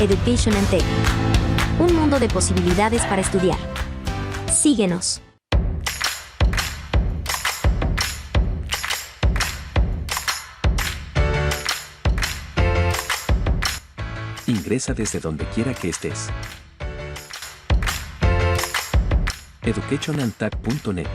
Education and Tech. Un mundo de posibilidades para estudiar. Síguenos. Ingresa desde donde quiera que estés. educationandtech.net.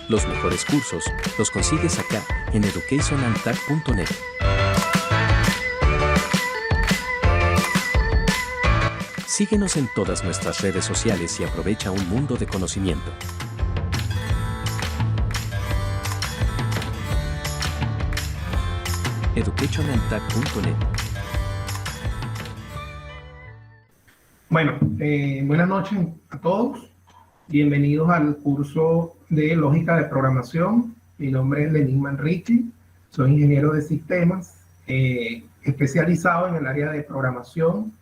Los mejores cursos los consigues acá en educationandtech.net. Síguenos en todas nuestras redes sociales y aprovecha un mundo de conocimiento. educationandtech.net. Bueno, buenas noches a todos. Bienvenidos al curso de Lógica de Programación. Mi nombre es Lenín Manrique. Soy ingeniero de sistemas, especializado en el área de programación,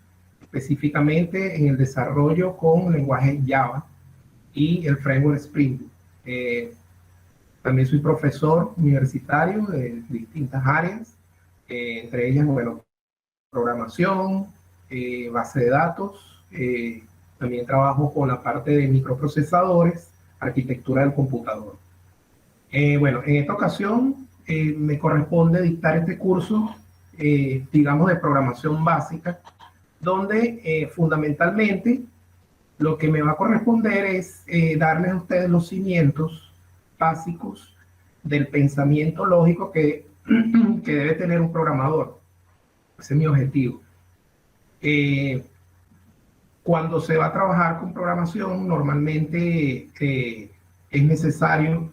específicamente en el desarrollo con lenguaje Java y el framework Spring Boot. También soy profesor universitario de distintas áreas, entre ellas, bueno, programación, base de datos, también trabajo con la parte de microprocesadores, arquitectura del computador. Bueno, en esta ocasión me corresponde dictar este curso, digamos, de programación básica, donde fundamentalmente lo que me va a corresponder es darles a ustedes los cimientos básicos del pensamiento lógico que debe tener un programador. Ese es mi objetivo. Cuando se va a trabajar con programación, normalmente es necesario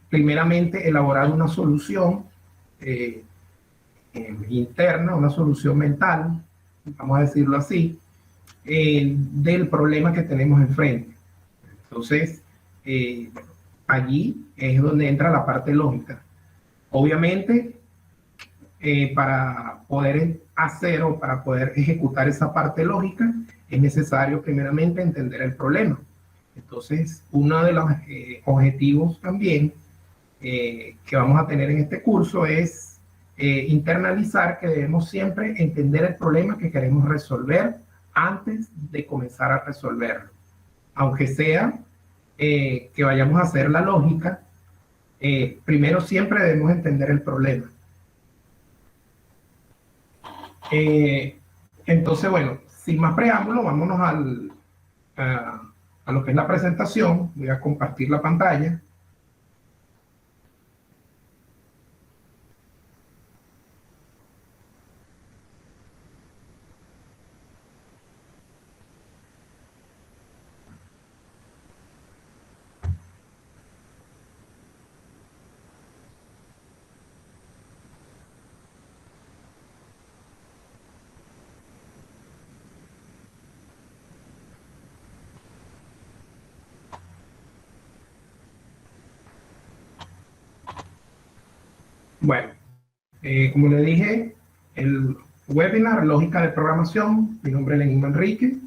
primeramente elaborar una solución interna, una solución mental, vamos a decirlo así, del problema que tenemos enfrente. Entonces, allí es donde entra la parte lógica. Obviamente, para poder hacer o para poder ejecutar esa parte lógica, es necesario primeramente entender el problema. Entonces, uno de los objetivos también que vamos a tener en este curso es internalizar que debemos siempre entender el problema que queremos resolver antes de comenzar a resolverlo. Aunque sea que vayamos a hacer la lógica, primero siempre debemos entender el problema. Entonces, bueno, sin más preámbulo, vámonos a lo que es la presentación. Voy a compartir la pantalla. Bueno, como le dije, el webinar Lógica de Programación, mi nombre es Lenín Manrique.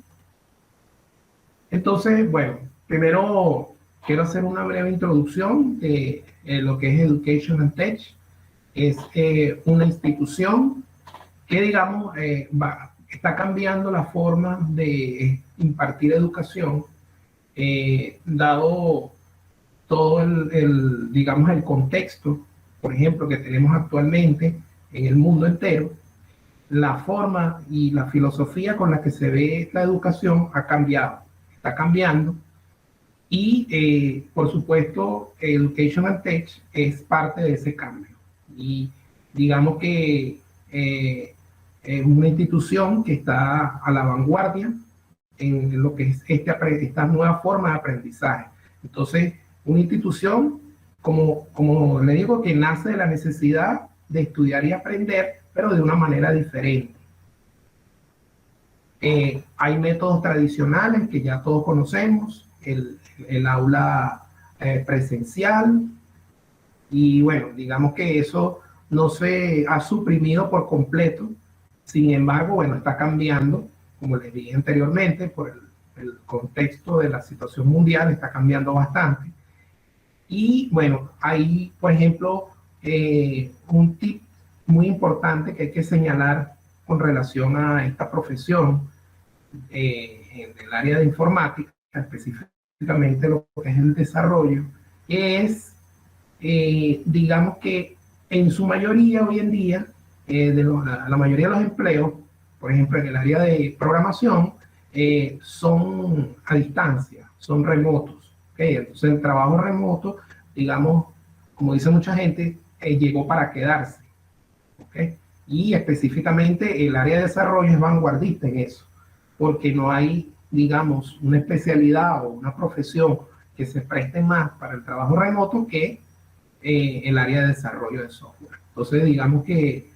Entonces, bueno, primero quiero hacer una breve introducción de lo que es Education and Tech. Es una institución que, digamos, está cambiando la forma de impartir educación, dado todo digamos, el contexto, por ejemplo, que tenemos actualmente en el mundo entero. La forma y la filosofía con la que se ve la educación ha cambiado, está cambiando, y por supuesto Education and Tech es parte de ese cambio. Y digamos que es una institución que está a la vanguardia en lo que es esta nueva forma de aprendizaje. Entonces, una institución, como le digo, que nace de la necesidad de estudiar y aprender, pero de una manera diferente. Hay métodos tradicionales que ya todos conocemos, el aula presencial, y bueno, digamos que eso no se ha suprimido por completo. Sin embargo, bueno, está cambiando, como les dije anteriormente, por el contexto de la situación mundial está cambiando bastante. Y bueno, hay, por ejemplo, un tip muy importante que hay que señalar con relación a esta profesión en el área de informática, específicamente lo que es el desarrollo, es, digamos que en su mayoría hoy en día, la mayoría de los empleos, por ejemplo en el área de programación, son a distancia, son remotos. ¿Okay? Entonces el trabajo remoto, digamos, como dice mucha gente, llegó para quedarse. ¿Okay? Y específicamente el área de desarrollo es vanguardista en eso, porque no hay, digamos, una especialidad o una profesión que se preste más para el trabajo remoto que el área de desarrollo de software. Entonces, digamos que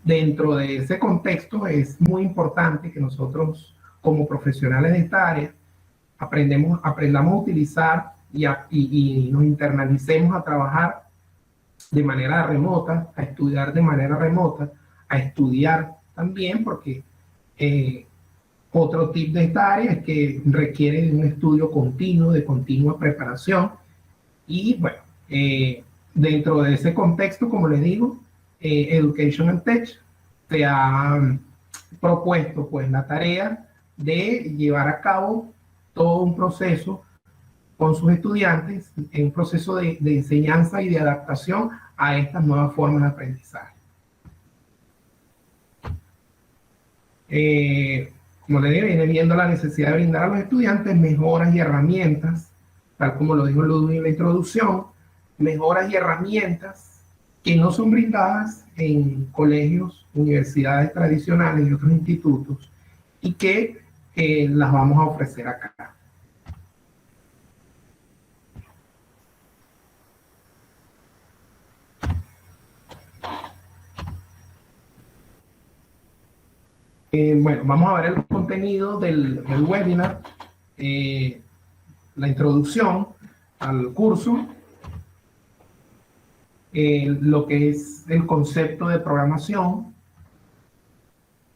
dentro de ese contexto es muy importante que nosotros, como profesionales de esta área, aprendamos a utilizar y nos internalicemos a trabajar de manera remota, a estudiar de manera remota, a estudiar también, porque otro tip de esta área es que requiere de un estudio continuo, de continua preparación. Y bueno, dentro de ese contexto, como les digo, Education and Tech se ha propuesto pues la tarea de llevar a cabo todo un proceso con sus estudiantes, en un proceso de enseñanza y de adaptación a estas nuevas formas de aprendizaje. Como le digo, viene viendo la necesidad de brindar a los estudiantes mejoras y herramientas, tal como lo dijo Ludwig en la introducción, mejoras y herramientas que no son brindadas en colegios, universidades tradicionales y otros institutos, y que las vamos a ofrecer acá. Bueno, vamos a ver el contenido del webinar, la introducción al curso, lo que es el concepto de programación,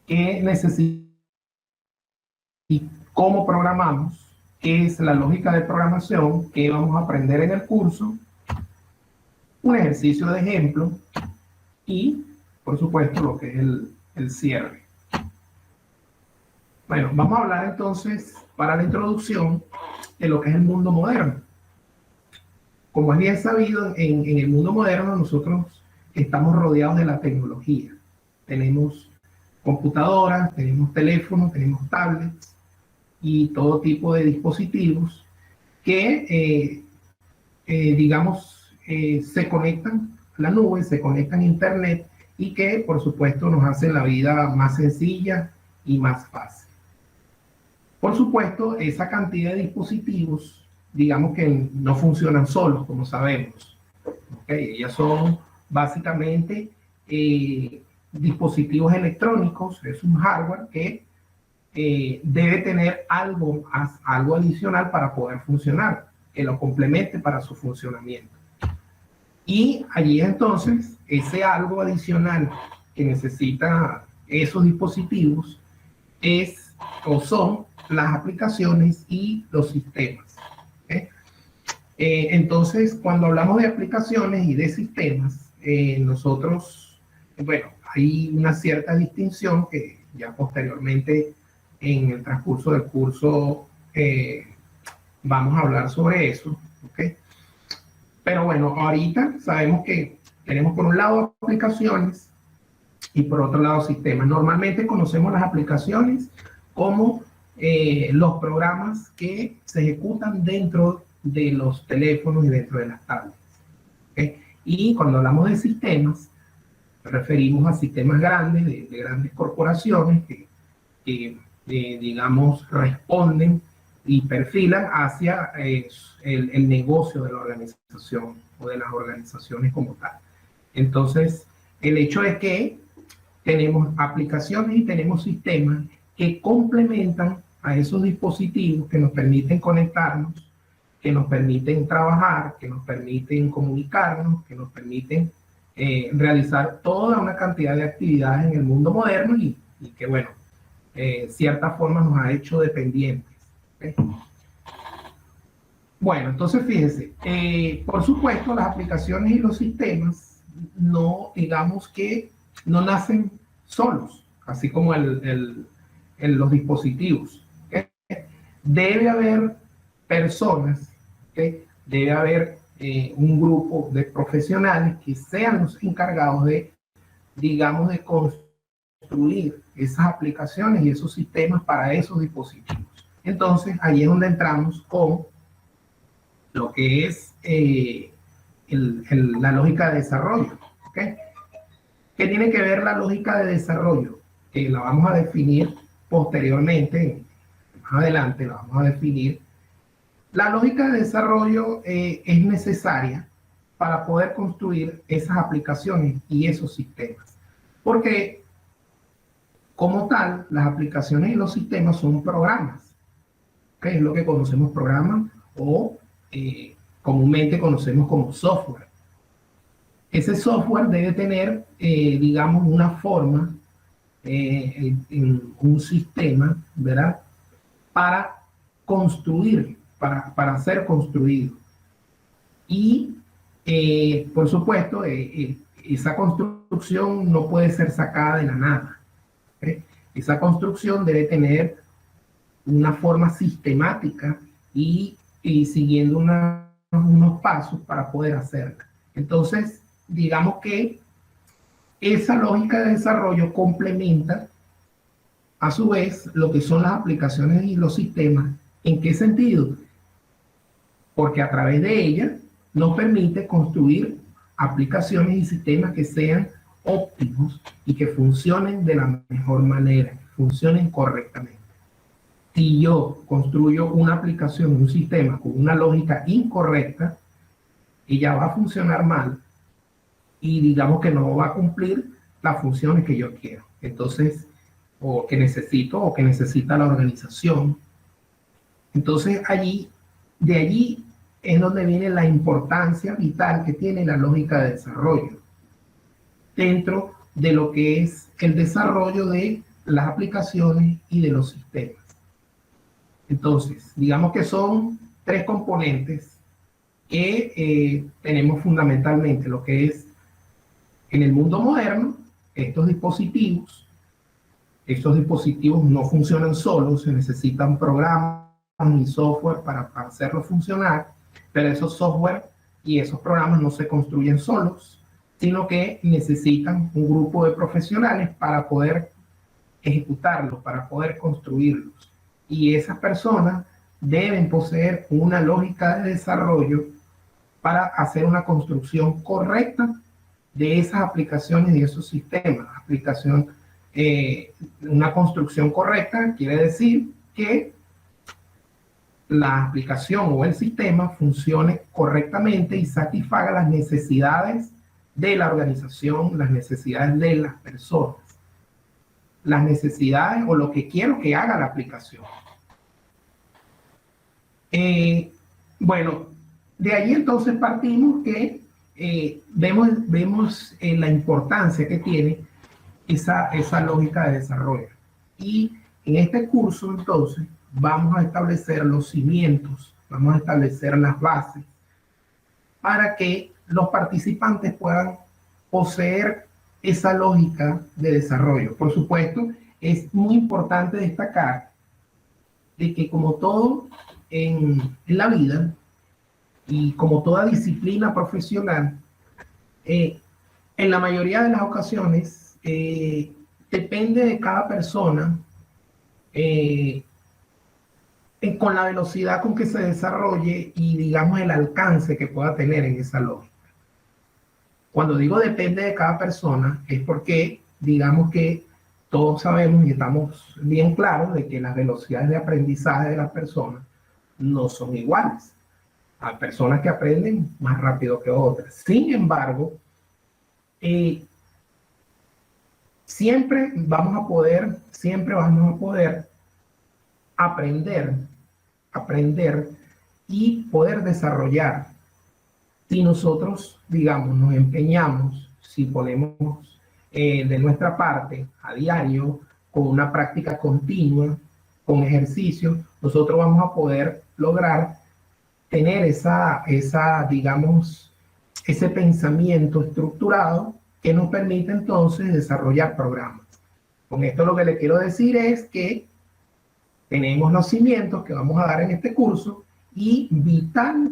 qué necesita y cómo programamos, qué es la lógica de programación, qué vamos a aprender en el curso, un ejercicio de ejemplo y, por supuesto, lo que es el cierre. Bueno, vamos a hablar entonces, para la introducción, de lo que es el mundo moderno. Como es bien sabido, en el mundo moderno nosotros estamos rodeados de la tecnología. Tenemos computadoras, tenemos teléfonos, tenemos tablets y todo tipo de dispositivos que, digamos, se conectan a la nube, se conectan a Internet y que, por supuesto, nos hacen la vida más sencilla y más fácil. Por supuesto, esa cantidad de dispositivos, digamos que no funcionan solos, como sabemos. ¿Okay? Ellas son básicamente dispositivos electrónicos, es un hardware que debe tener algo adicional para poder funcionar, que lo complemente para su funcionamiento. Y allí entonces, ese algo adicional que necesita esos dispositivos es o son las aplicaciones y los sistemas. ¿Okay? Entonces, cuando hablamos de aplicaciones y de sistemas, nosotros, bueno, hay una cierta distinción que ya posteriormente en el transcurso del curso vamos a hablar sobre eso. ¿Okay? Pero bueno, ahorita sabemos que tenemos por un lado aplicaciones y por otro lado sistemas. Normalmente conocemos las aplicaciones como los programas que se ejecutan dentro de los teléfonos y dentro de las tablets. ¿Okay? Y cuando hablamos de sistemas, nos referimos a sistemas grandes, de grandes corporaciones que digamos, responden y perfilan hacia el negocio de la organización o de las organizaciones como tal. Entonces, el hecho es que tenemos aplicaciones y tenemos sistemas que complementan a esos dispositivos que nos permiten conectarnos, que nos permiten trabajar, que nos permiten comunicarnos, que nos permiten realizar toda una cantidad de actividades en el mundo moderno y que, bueno, cierta forma nos ha hecho dependientes. ¿Okay? Bueno, entonces fíjense, por supuesto las aplicaciones y los sistemas no, digamos que no nacen solos, así como los dispositivos. ¿Okay? Debe haber personas, ¿okay? Debe haber un grupo de profesionales que sean los encargados de, digamos, de construir esas aplicaciones y esos sistemas para esos dispositivos. Entonces, ahí es donde entramos con lo que es la lógica de desarrollo. ¿Okay? ¿Qué tiene que ver la lógica de desarrollo? La vamos a definir posteriormente, más adelante la vamos a definir. La lógica de desarrollo es necesaria para poder construir esas aplicaciones y esos sistemas. Porque, como tal, las aplicaciones y los sistemas son programas. ¿Okay? Es lo que conocemos programas o comúnmente conocemos como software. Ese software debe tener, digamos, una forma, un sistema, ¿verdad? Para construir, para ser construido. Y, por supuesto, esa construcción no puede ser sacada de la nada. ¿Okay? Esa construcción debe tener una forma sistemática y siguiendo unos pasos para poder hacerla. Entonces, digamos que esa lógica de desarrollo complementa a su vez lo que son las aplicaciones y los sistemas. ¿En qué sentido? Porque a través de ella nos permite construir aplicaciones y sistemas que sean óptimos y que funcionen de la mejor manera, que funcionen correctamente. Si yo construyo una aplicación, un sistema con una lógica incorrecta, ella va a funcionar mal y digamos que no va a cumplir las funciones que yo quiero. Entonces, o que necesito o que necesita la organización. Entonces, de allí es donde viene la importancia vital que tiene la lógica de desarrollo dentro de lo que es el desarrollo de las aplicaciones y de los sistemas. Entonces, digamos que son tres componentes que tenemos fundamentalmente, lo que es en el mundo moderno, estos dispositivos no funcionan solos, se necesitan programas y software para hacerlo funcionar, pero esos software y esos programas no se construyen solos, sino que necesitan un grupo de profesionales para poder ejecutarlos, para poder construirlos. Y esas personas deben poseer una lógica de desarrollo para hacer una construcción correcta de esas aplicaciones y esos sistemas. Una construcción correcta quiere decir que la aplicación o el sistema funcione correctamente y satisfaga las necesidades de la organización, las necesidades de las personas, las necesidades o lo que quiero que haga la aplicación. Bueno, de ahí entonces partimos que vemos la importancia que tiene esa lógica de desarrollo. Y en este curso entonces vamos a establecer los cimientos, vamos a establecer las bases para que los participantes puedan poseer esa lógica de desarrollo. Por supuesto, es muy importante destacar de que como todo en la vida y como toda disciplina profesional, en la mayoría de las ocasiones depende de cada persona con la velocidad con que se desarrolle y digamos el alcance que pueda tener en esa lógica. Cuando digo depende de cada persona es porque digamos que todos sabemos y estamos bien claros de que las velocidades de aprendizaje de las personas no son iguales. Hay personas que aprenden más rápido que otras. Sin embargo, siempre vamos a poder aprender y poder desarrollar si nosotros, digamos, nos empeñamos, si ponemos de nuestra parte a diario, con una práctica continua, con ejercicios, nosotros vamos a poder lograr tener digamos, ese pensamiento estructurado que nos permite entonces desarrollar programas. Con esto lo que le quiero decir es que tenemos los cimientos que vamos a dar en este curso y vital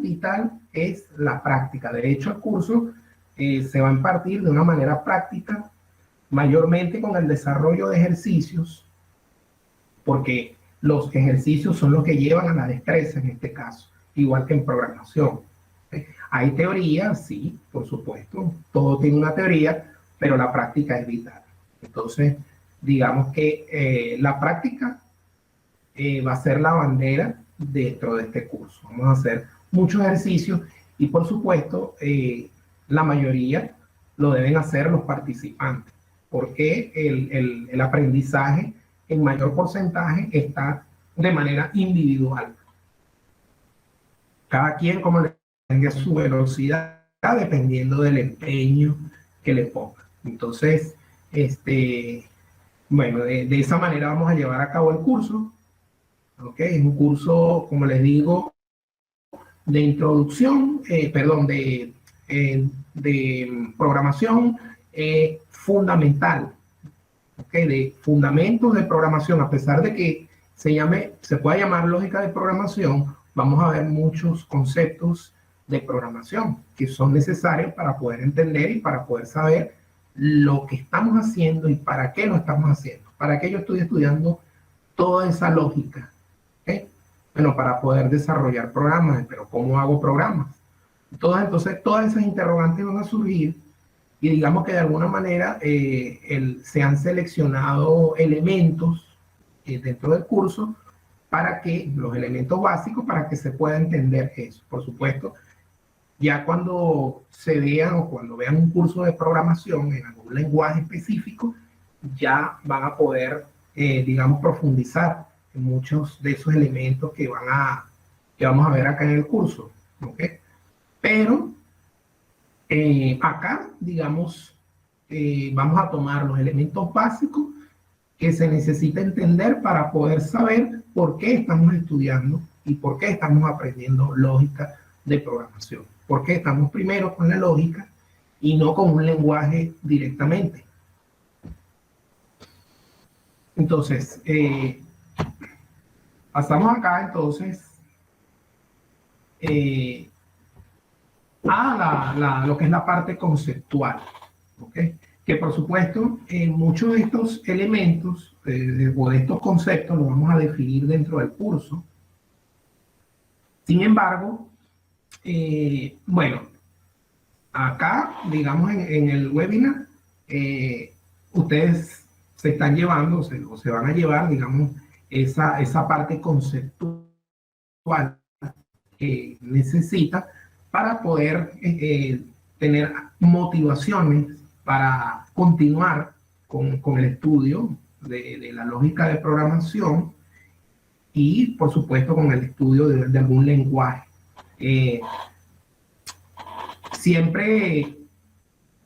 es la práctica. De hecho, el curso se va a impartir de una manera práctica, mayormente con el desarrollo de ejercicios, porque los ejercicios son los que llevan a la destreza en este caso, igual que en programación. Hay teoría, sí, por supuesto, todo tiene una teoría, pero la práctica es vital. Entonces, digamos que la práctica va a ser la bandera dentro de este curso. Vamos a hacer muchos ejercicios y, por supuesto, la mayoría lo deben hacer los participantes, porque el aprendizaje en mayor porcentaje está de manera individual. Cada quien, como le tenga su velocidad, dependiendo del empeño que le ponga. Entonces, bueno, de esa manera vamos a llevar a cabo el curso. ¿Ok? Es un curso, como les digo, de introducción, de programación fundamental. ¿Ok? De fundamentos de programación. A pesar de que se pueda llamar lógica de programación, vamos a ver muchos conceptos de programación que son necesarios para poder entender y para poder saber lo que estamos haciendo y para qué lo estamos haciendo. ¿Para qué yo estoy estudiando toda esa lógica? ¿Okay? Bueno, para poder desarrollar programas, pero ¿cómo hago programas? Entonces, todas esas interrogantes van a surgir y digamos que de alguna manera se han seleccionado elementos dentro del curso para que, los elementos básicos, para que se pueda entender eso. Por supuesto, ya cuando se vean o cuando vean un curso de programación en algún lenguaje específico, ya van a poder, digamos, profundizar en muchos de esos elementos que vamos a ver acá en el curso. ¿Okay? Pero acá, digamos, vamos a tomar los elementos básicos que se necesita entender para poder saber por qué estamos estudiando y por qué estamos aprendiendo lógica de programación. ¿Por qué estamos primero con la lógica y no con un lenguaje directamente? Entonces, pasamos acá entonces a lo que es la parte conceptual, ¿okay? Que por supuesto muchos de estos elementos o de estos conceptos los vamos a definir dentro del curso. Sin embargo, bueno, acá, digamos, en el webinar, ustedes se están llevando, o se van a llevar, digamos, esa parte conceptual que necesita para poder tener motivaciones para continuar con el estudio de la lógica de programación y, por supuesto, con el estudio de algún lenguaje. Siempre,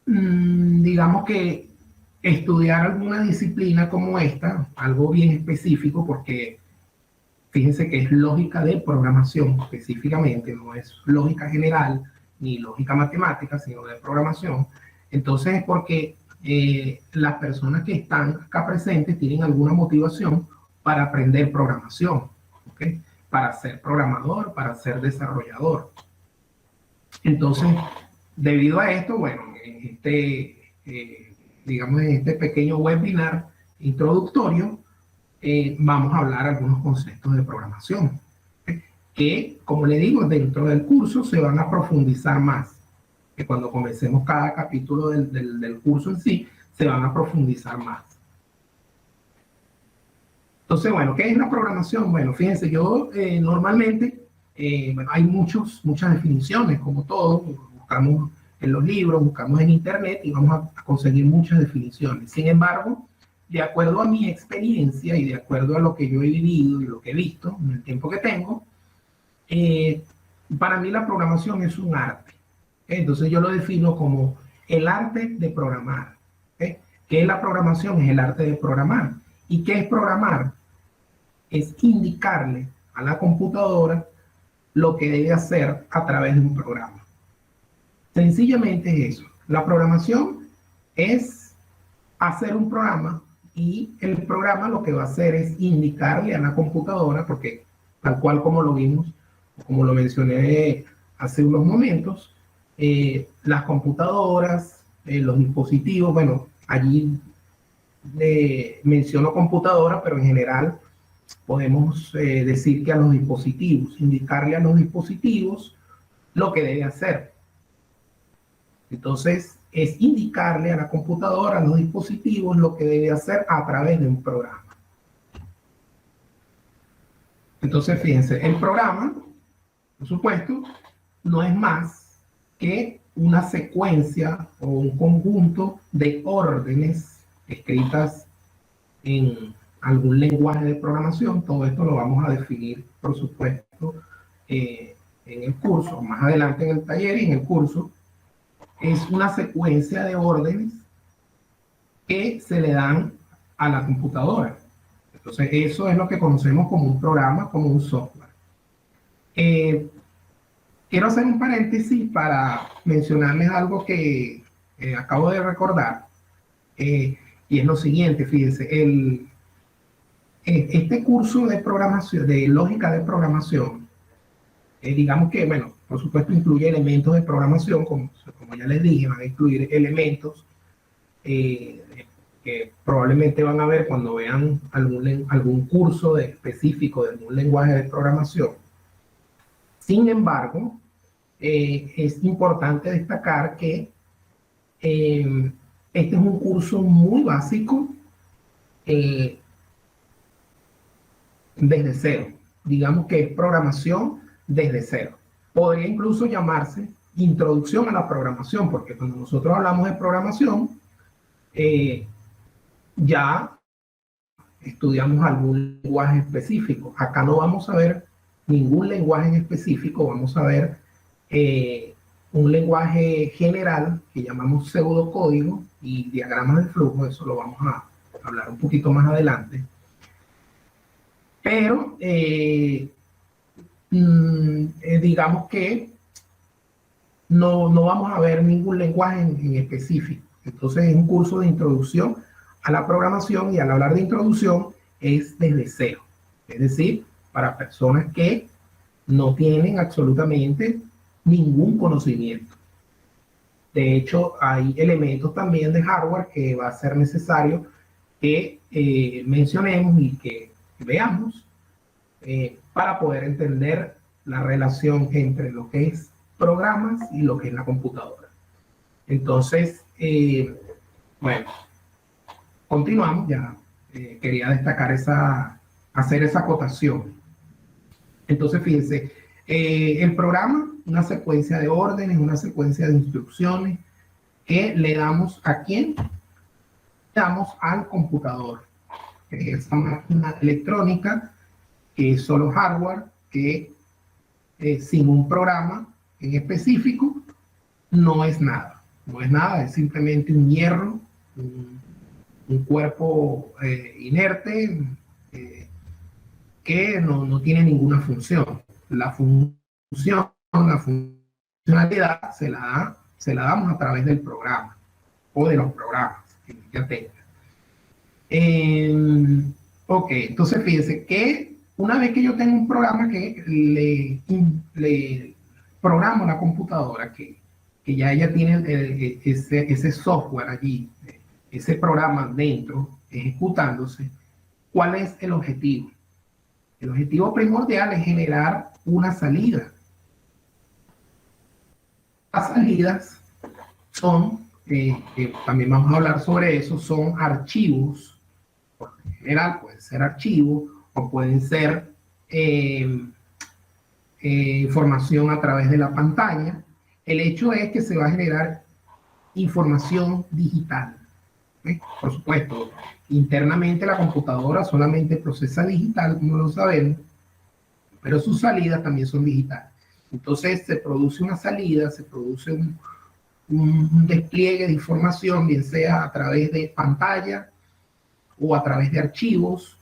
digamos que estudiar alguna disciplina como esta, algo bien específico, porque fíjense que es lógica de programación específicamente, no es lógica general ni lógica matemática, sino de programación. Entonces es porque las personas que están acá presentes tienen alguna motivación para aprender programación, ¿okay? Para ser programador, para ser desarrollador. Entonces, debido a esto, bueno, digamos, en este pequeño webinar introductorio, vamos a hablar algunos conceptos de programación, ¿okay? Que, como le digo, dentro del curso se van a profundizar más. Que cuando comencemos cada capítulo del curso en sí, se van a profundizar más. Entonces, bueno, ¿qué es la programación? Bueno, fíjense, yo normalmente, bueno, hay muchas definiciones, como todo, buscamos en los libros, buscamos en internet y vamos a conseguir muchas definiciones. Sin embargo, de acuerdo a mi experiencia y de acuerdo a lo que yo he vivido y lo que he visto en el tiempo que tengo, para mí la programación es un arte. Entonces yo lo defino como el arte de programar. ¿Okay? ¿Qué es la programación? Es el arte de programar. ¿Y qué es programar? Es indicarle a la computadora lo que debe hacer a través de un programa. Sencillamente es eso. La programación es hacer un programa y el programa lo que va a hacer es indicarle a la computadora, porque tal cual como lo vimos, como lo mencioné hace unos momentos, las computadoras, los dispositivos, bueno, allí menciono computadora, pero en general podemos decir que a los dispositivos, indicarle a los dispositivos lo que debe hacer. Entonces, es indicarle a la computadora, a los dispositivos, lo que debe hacer a través de un programa. Entonces, fíjense, el programa, por supuesto, no es más que una secuencia o un conjunto de órdenes escritas en algún lenguaje de programación. Todo esto lo vamos a definir, por supuesto, en el curso, más adelante en el taller y en el curso. Es una secuencia de órdenes que se le dan a la computadora. Entonces, eso es lo que conocemos como un programa, como un software. Quiero hacer un paréntesis para mencionarles algo que acabo de recordar. Y es lo siguiente, fíjense, este curso de programación, de lógica de programación, digamos que, bueno, por supuesto incluye elementos de programación, como ya les dije, van a incluir elementos que probablemente van a ver cuando vean algún curso específico de algún lenguaje de programación. Sin embargo, es importante destacar que este es un curso muy básico desde cero. Digamos que es programación desde cero. Podría incluso llamarse introducción a la programación, porque cuando nosotros hablamos de programación, ya estudiamos algún lenguaje específico. Acá no vamos a ver ningún lenguaje en específico, vamos a ver un lenguaje general que llamamos pseudocódigo y diagramas de flujo. Eso lo vamos a hablar un poquito más adelante. Pero digamos que no vamos a ver ningún lenguaje en específico. Entonces es un curso de introducción a la programación, y al hablar de introducción es desde cero. Es decir, para personas que no tienen absolutamente ningún conocimiento. De hecho, hay elementos también de hardware que va a ser necesario que mencionemos y que veamos para poder entender la relación entre lo que es programas y lo que es la computadora. Entonces, bueno, continuamos. Ya quería destacar hacer esa acotación. Entonces, fíjense, el programa, una secuencia de órdenes, una secuencia de instrucciones que le damos ¿a quién? Le damos al computador, que es esa máquina electrónica que es solo hardware, que sin un programa en específico no es nada. No es nada, es simplemente un hierro, un cuerpo inerte que no tiene ninguna función. La funcionalidad se la damos a través del programa o de los programas que ya tenga. Ok, entonces fíjense que una vez que yo tengo un programa que le programo a la computadora, que ya ella tiene ese software allí, ese programa dentro, ejecutándose, ¿cuál es el objetivo? El objetivo primordial es generar una salida. Las salidas son, también vamos a hablar sobre eso, son archivos. Por lo general pueden ser archivos o pueden ser información a través de la pantalla. El hecho es que se va a generar información digital. Por supuesto, internamente la computadora solamente procesa digital, como lo sabemos, pero sus salidas también son digitales. Entonces se produce una salida, se produce un despliegue de información, bien sea a través de pantalla o a través de archivos,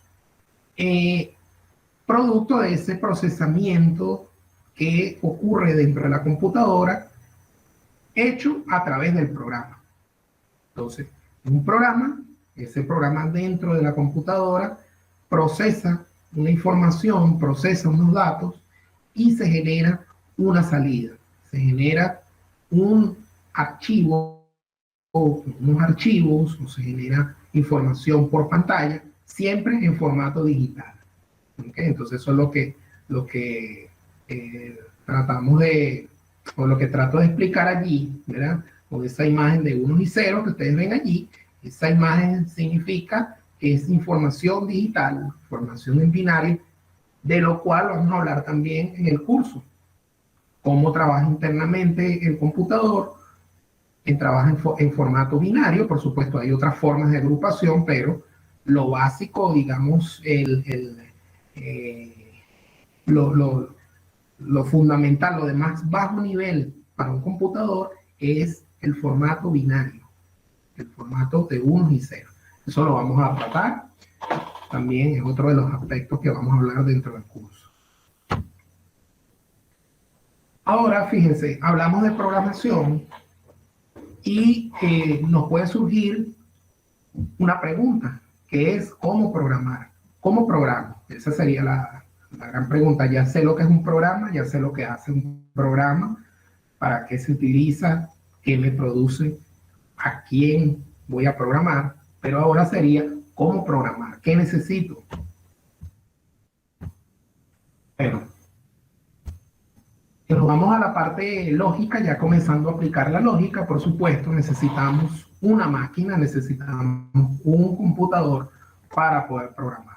producto de ese procesamiento que ocurre dentro de la computadora, hecho a través del programa. Entonces, un programa, ese programa dentro de la computadora, procesa una información, procesa unos datos y se genera una salida. Se genera un archivo o unos archivos, o se genera información por pantalla, siempre en formato digital. ¿Okay? Entonces eso es lo que tratamos de, o lo que trato de explicar allí, ¿verdad? Con esa imagen de unos y ceros que ustedes ven allí. Esa imagen significa que es información digital, información en binario, de lo cual vamos a hablar también en el curso. Cómo trabaja internamente el computador, trabaja en formato binario. Por supuesto, hay otras formas de agrupación, pero lo básico, digamos, lo fundamental, lo de más bajo nivel para un computador es el formato binario, el formato de unos y ceros. Eso lo vamos a tratar. También es otro de los aspectos que vamos a hablar dentro del curso. Ahora, fíjense, hablamos de programación y nos puede surgir una pregunta, que es ¿cómo programar? ¿Cómo programo? Esa sería la gran pregunta. Ya sé lo que es un programa, ya sé lo que hace un programa, para qué se utiliza, qué me produce, a quién voy a programar, pero ahora sería ¿cómo programar? ¿Qué necesito? Bueno, nos vamos a la parte lógica, ya comenzando a aplicar la lógica. Por supuesto, necesitamos una máquina, necesitamos un computador para poder programar.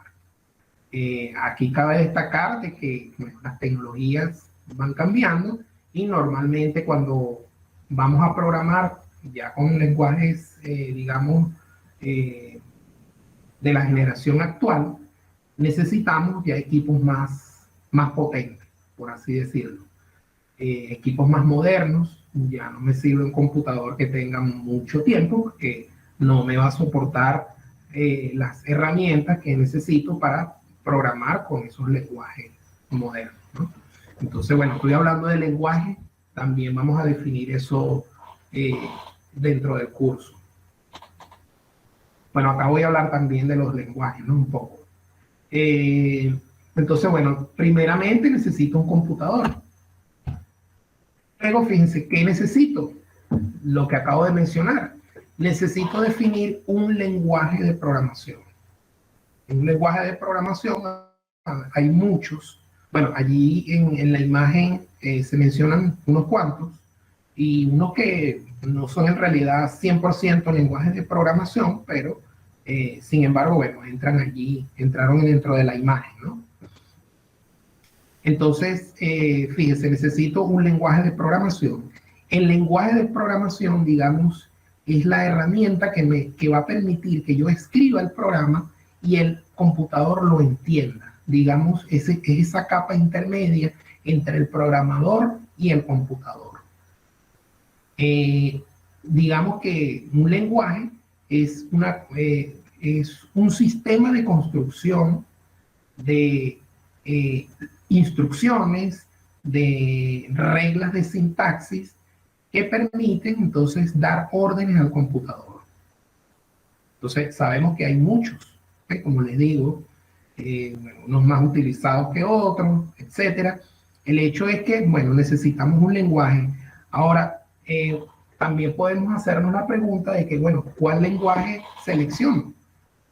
Aquí cabe destacar de que bueno, las tecnologías van cambiando y normalmente cuando vamos a programar ya con lenguajes, digamos, de la generación actual, necesitamos ya equipos más potentes, por así decirlo. Equipos más modernos. Ya no me sirve un computador que tenga mucho tiempo porque no me va a soportar las herramientas que necesito para programar con esos lenguajes modernos, ¿no? Entonces, bueno, estoy hablando de lenguaje, también vamos a definir eso dentro del curso. Bueno, acá voy a hablar también de los lenguajes, ¿no? Un poco. Entonces, bueno, primeramente necesito un computador. Luego, fíjense, ¿qué necesito? Lo que acabo de mencionar. Necesito definir un lenguaje de programación. En un lenguaje de programación hay muchos. Bueno, allí en la imagen se mencionan unos cuantos y unos que no son en realidad 100% lenguajes de programación, pero sin embargo, bueno, entraron dentro de la imagen, ¿no? Entonces, fíjense, necesito un lenguaje de programación. El lenguaje de programación, digamos, es la herramienta que va a permitir que yo escriba el programa y el computador lo entienda. Digamos, es esa capa intermedia entre el programador y el computador. Digamos que un lenguaje es un sistema de construcción de instrucciones, de reglas de sintaxis que permiten entonces dar órdenes al computador. Entonces sabemos que hay muchos, como les digo, unos más utilizados que otros, etcétera. El hecho es que, bueno, necesitamos un lenguaje. Ahora, también podemos hacernos la pregunta de que, bueno, ¿cuál lenguaje selecciono?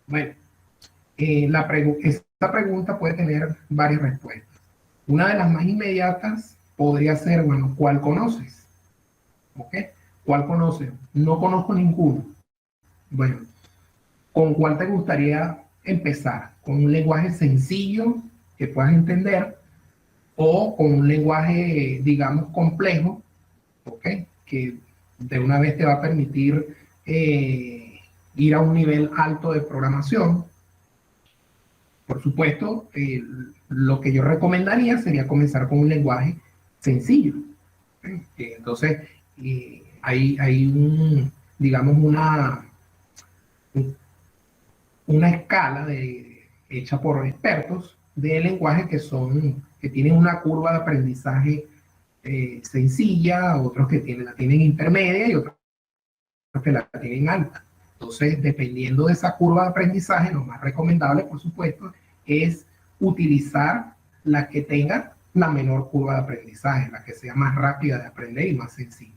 Bueno, esta pregunta puede tener varias respuestas. Una de las más inmediatas podría ser, bueno, ¿cuál conoces? ¿Ok? ¿Cuál conoces? No conozco ninguno. Bueno, ¿con cuál te gustaría empezar? ¿Con un lenguaje sencillo que puedas entender o con un lenguaje, digamos, complejo, ¿ok? Que de una vez te va a permitir ir a un nivel alto de programación? Por supuesto, lo que yo recomendaría sería comenzar con un lenguaje sencillo. Entonces, hay digamos, una escala hecha por expertos de lenguaje que tienen una curva de aprendizaje sencilla, otros que la tienen intermedia y otros que la tienen alta. Entonces, dependiendo de esa curva de aprendizaje, lo más recomendable, por supuesto, es utilizar la que tenga la menor curva de aprendizaje, la que sea más rápida de aprender y más sencilla.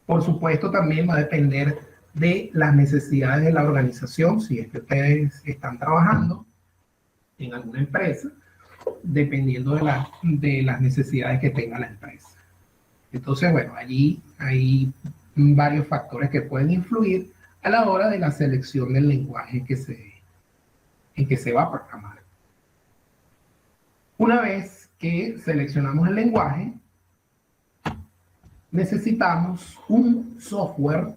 Por supuesto, también va a depender de las necesidades de la organización, si es que ustedes están trabajando en alguna empresa, dependiendo de las necesidades que tenga la empresa. Entonces, bueno, allí hay varios factores que pueden influir a la hora de la selección del lenguaje en que se va a programar. Una vez que seleccionamos el lenguaje, necesitamos un software.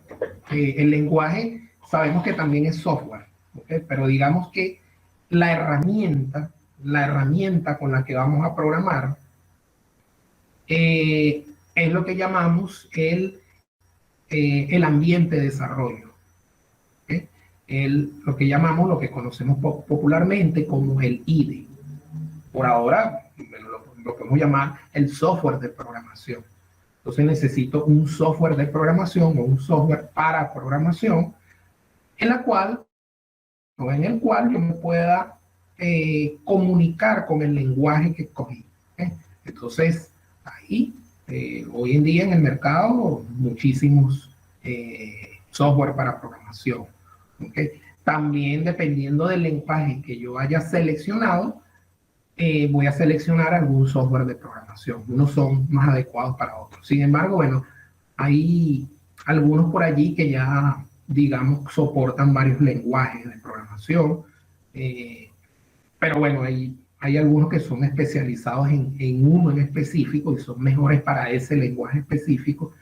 El lenguaje sabemos que también es software, ¿okay? Pero digamos que la herramienta con la que vamos a programar es lo que llamamos el ambiente de desarrollo. ¿Okay? Lo que conocemos popularmente como el IDE. Por ahora lo podemos llamar el software de programación. Entonces necesito un software de programación o un software para programación en el cual yo me pueda comunicar con el lenguaje que escogí. Entonces, ahí, hoy en día en el mercado, muchísimos software para programación. ¿Okay? También, dependiendo del lenguaje que yo haya seleccionado, voy a seleccionar algún software de programación. Unos son más adecuados para otros. Sin embargo, bueno, hay algunos por allí que ya, digamos, soportan varios lenguajes de programación. Pero bueno, hay algunos que son especializados en uno en específico y son mejores para ese lenguaje específico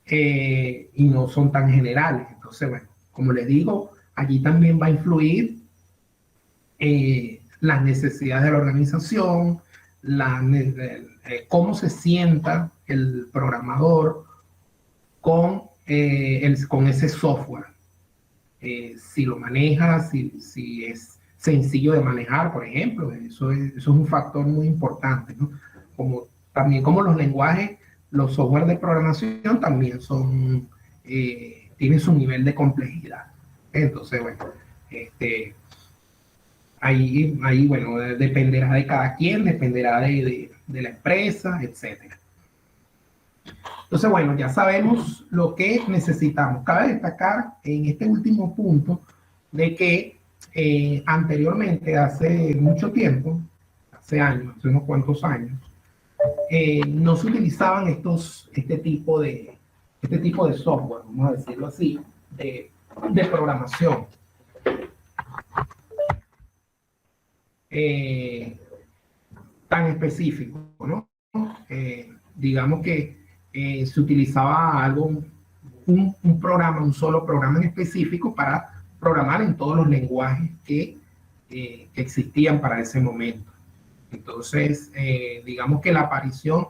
y no son tan generales. Entonces, bueno, como les digo, allí también va a influir las necesidades de la organización, cómo se sienta el programador con ese software. Si lo maneja, si es sencillo de manejar, por ejemplo, eso es un factor muy importante, ¿no? También como los lenguajes, los software de programación también tienen su nivel de complejidad. Entonces, bueno, ahí, bueno, dependerá de cada quien, dependerá de la empresa, etc. Entonces, bueno, ya sabemos lo que necesitamos. Cabe destacar en este último punto de que anteriormente, hace mucho tiempo, hace unos cuantos años, no se utilizaban este tipo de software, vamos a decirlo así, de programación. Tan específico, ¿no? Digamos que se utilizaba un solo programa en específico para programar en todos los lenguajes que existían para ese momento. Entonces, digamos que la aparición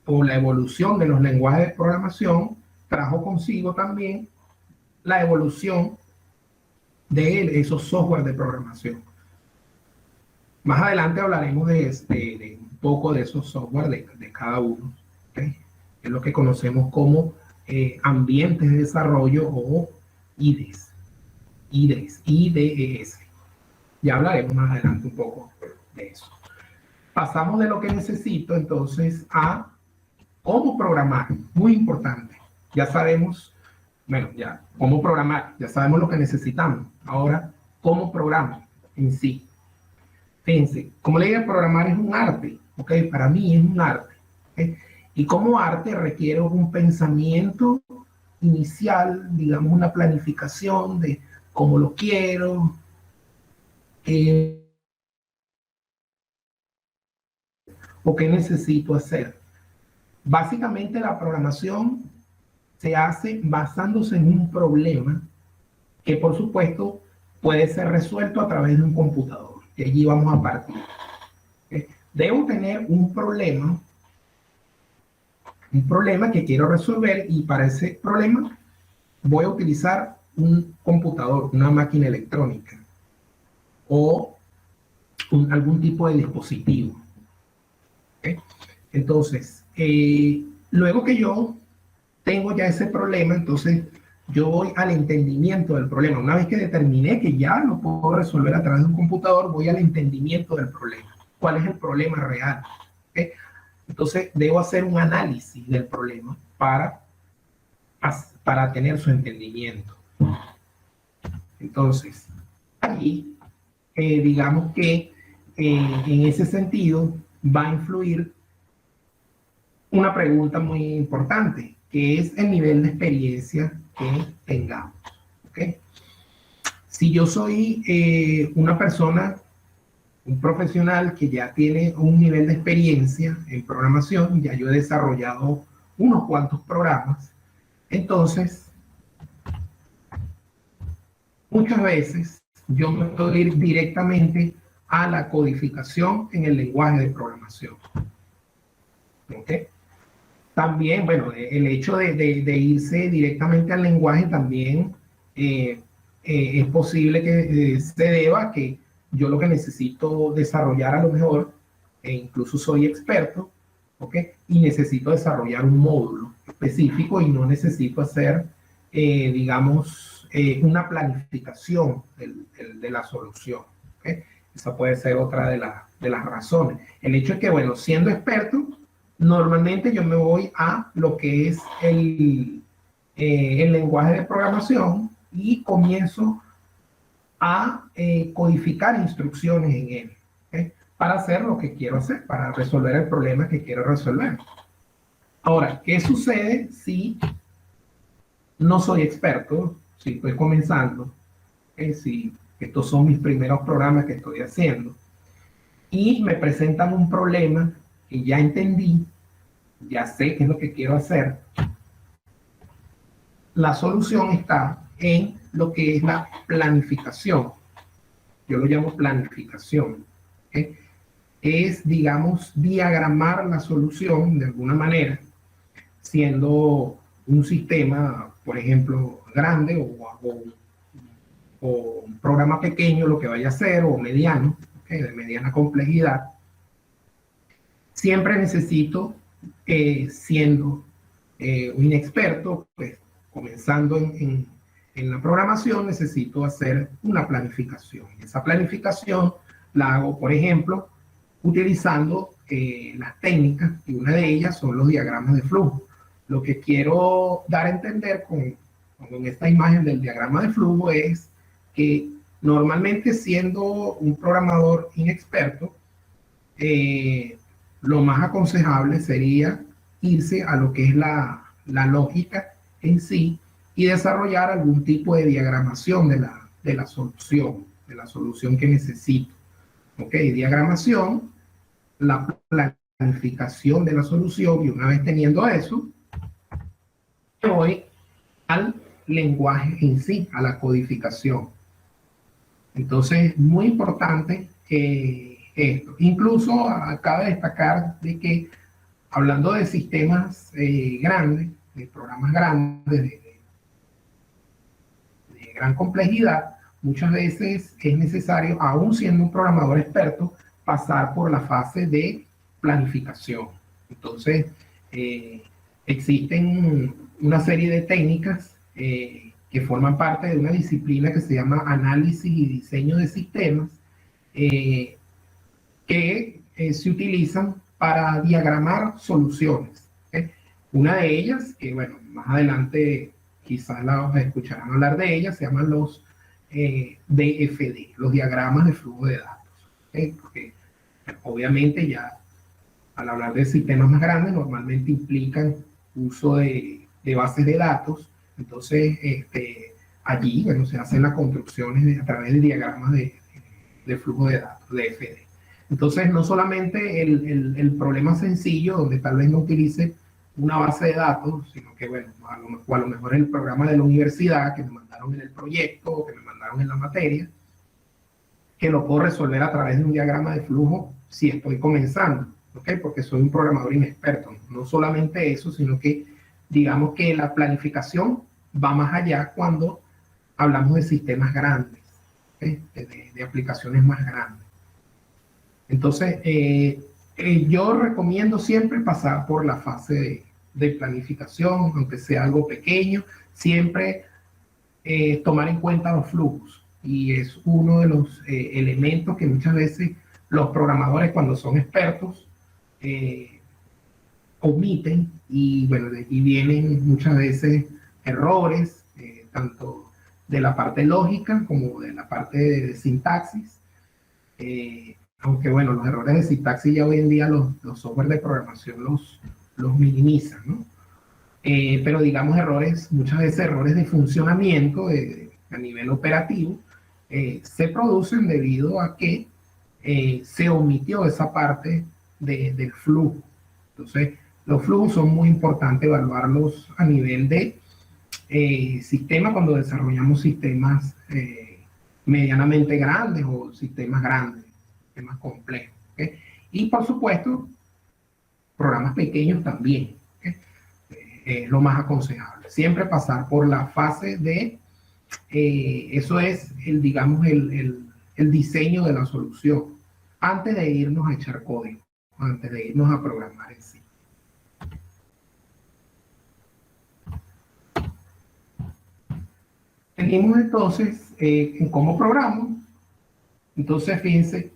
o la evolución de los lenguajes de programación trajo consigo también la evolución de esos software de programación. Más adelante hablaremos de un poco de esos software de cada uno, ¿okay? Es lo que conocemos como ambientes de desarrollo o IDEs. IDES. Ya hablaremos más adelante un poco de eso. Pasamos de lo que necesito entonces a cómo programar. Muy importante. Ya sabemos, bueno, ya cómo programar, ya sabemos lo que necesitamos. Ahora, ¿cómo programo en sí? Fíjense, como le dije, programar es un arte, ¿ok? Para mí es un arte, ¿okay? Y como arte requiere un pensamiento inicial, digamos una planificación de cómo lo quiero, o qué necesito hacer. Básicamente la programación se hace basándose en un problema que por supuesto puede ser resuelto a través de un computador. Y allí vamos a partir. Debo tener un problema que quiero resolver y para ese problema voy a utilizar un computador, una máquina electrónica o algún tipo de dispositivo. ¿Okay? Entonces, luego que yo tengo ya ese problema, entonces yo voy al entendimiento del problema. Una vez que determiné que ya lo puedo resolver a través de un computador, voy al entendimiento del problema. ¿Cuál es el problema real? ¿Okay? Entonces, debo hacer un análisis del problema para tener su entendimiento. Entonces, aquí, digamos que en ese sentido va a influir una pregunta muy importante, que es el nivel de experiencia que tengamos. ¿Okay? Si yo soy una persona, un profesional que ya tiene un nivel de experiencia en programación, ya yo he desarrollado unos cuantos programas, entonces muchas veces yo me puedo ir directamente a la codificación en el lenguaje de programación. ¿Okay? También, bueno, el hecho de irse directamente al lenguaje también es posible que se deba a que yo lo que necesito desarrollar a lo mejor, e incluso soy experto, ¿okay? Y necesito desarrollar un módulo específico y no necesito hacer, digamos, una planificación de la solución. ¿Okay? Esa puede ser otra de las razones. El hecho es que, bueno, siendo experto, normalmente yo me voy a lo que es el lenguaje de programación y comienzo a codificar instrucciones en él, ¿okay? Para hacer lo que quiero hacer, para resolver el problema que quiero resolver. Ahora, ¿qué sucede si no soy experto, si estoy comenzando, si estos son mis primeros programas que estoy haciendo y me presentan un problema que ya entendí, ya sé qué es lo que quiero hacer? La solución está en lo que es la planificación. Yo lo llamo planificación. ¿Okay? Es, digamos, diagramar la solución de alguna manera, siendo un sistema, por ejemplo, grande o un programa pequeño, lo que vaya a ser, o mediano, ¿okay? De mediana complejidad. Siempre necesito, siendo un inexperto, pues comenzando en la programación, necesito hacer una planificación. Esa planificación la hago, por ejemplo, utilizando las técnicas, y una de ellas son los diagramas de flujo. Lo que quiero dar a entender con esta imagen del diagrama de flujo es que normalmente, siendo un programador inexperto, lo más aconsejable sería irse a lo que es la lógica en sí y desarrollar algún tipo de diagramación de la solución que necesito. ¿Ok? Diagramación, la planificación de la solución, y una vez teniendo eso, me voy al lenguaje en sí, a la codificación. Entonces, es muy importante esto. Incluso cabe destacar de que, hablando de sistemas grandes, de programas grandes, de gran complejidad, muchas veces es necesario, aún siendo un programador experto, pasar por la fase de planificación. Entonces, existen una serie de técnicas que forman parte de una disciplina que se llama análisis y diseño de sistemas, que se utilizan para diagramar soluciones. ¿Okay? Una de ellas, que bueno, más adelante quizás la escucharán hablar de ellas, se llaman los DFD, los diagramas de flujo de datos. ¿Okay? Porque obviamente ya al hablar de sistemas más grandes normalmente implican uso de bases de datos. Entonces allí, bueno, se hacen las construcciones a través de diagramas de flujo de datos, DFD. Entonces, no solamente el problema sencillo, donde tal vez no utilice una base de datos, sino que, bueno, a lo mejor el programa de la universidad que me mandaron en el proyecto, o que me mandaron en la materia, que lo puedo resolver a través de un diagrama de flujo si estoy comenzando, ¿ok? Porque soy un programador inexperto. No solamente eso, sino que, digamos que la planificación va más allá cuando hablamos de sistemas grandes, de aplicaciones más grandes. Entonces, yo recomiendo siempre pasar por la fase de planificación, aunque sea algo pequeño, siempre tomar en cuenta los flujos. Y es uno de los elementos que muchas veces los programadores, cuando son expertos, omiten, y bueno, de aquí vienen muchas veces errores, tanto de la parte lógica como de la parte de sintaxis. Aunque bueno, los errores de sintaxis ya hoy en día los software de programación los minimizan, ¿no? Pero digamos errores, muchas veces errores de funcionamiento a nivel operativo, se producen debido a que se omitió esa parte del flujo. Entonces, los flujos son muy importantes evaluarlos a nivel de sistema, cuando desarrollamos sistemas medianamente grandes o sistemas grandes, sistemas complejos. ¿Okay? Y por supuesto, programas pequeños también. ¿Okay? Es lo más aconsejable. Siempre pasar por la fase de, eso es, digamos, el diseño de la solución, antes de irnos a echar código, antes de irnos a programar en sí. Seguimos entonces en cómo programo. Entonces, fíjense,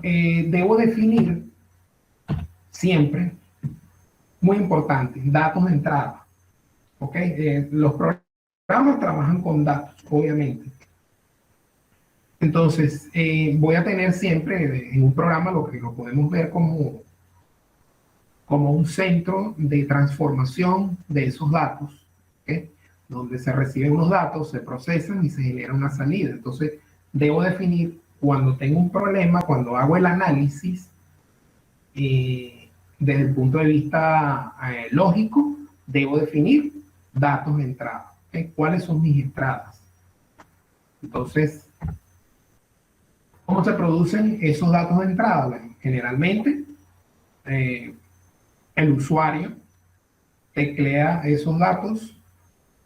debo definir siempre, muy importante, datos de entrada. ¿Ok? Los programas trabajan con datos, obviamente. Entonces, voy a tener siempre en un programa lo que lo podemos ver como un centro de transformación de esos datos, ¿okay? Donde se reciben unos datos, se procesan y se genera una salida. Entonces, debo definir cuando tengo un problema, cuando hago el análisis, desde el punto de vista lógico, debo definir datos de entrada. ¿Okay? ¿Cuáles son mis entradas? Entonces, ¿cómo se producen esos datos de entrada? Bueno, generalmente, el usuario teclea esos datos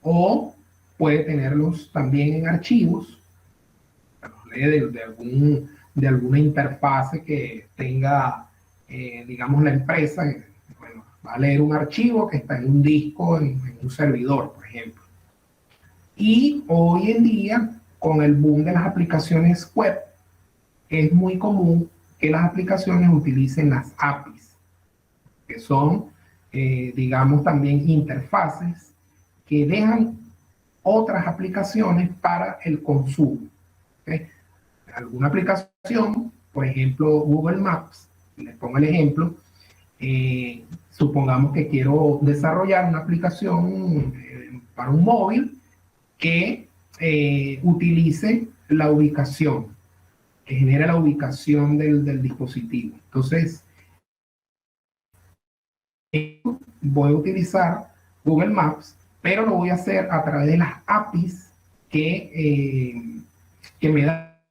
o puede tenerlos también en archivos, de alguna interfase que tenga, digamos, la empresa. Bueno, va a leer un archivo que está en un disco, en un servidor, por ejemplo. Y hoy en día, con el boom de las aplicaciones web, es muy común que las aplicaciones utilicen las APIs, que son, digamos, también interfaces que dejan otras aplicaciones para el consumo. ¿Okay? Alguna aplicación, por ejemplo, Google Maps, les pongo el ejemplo, supongamos que quiero desarrollar una aplicación para un móvil que utilice la ubicación, que genera la ubicación del dispositivo. Entonces, voy a utilizar Google Maps, pero lo voy a hacer a través de las APIs que me da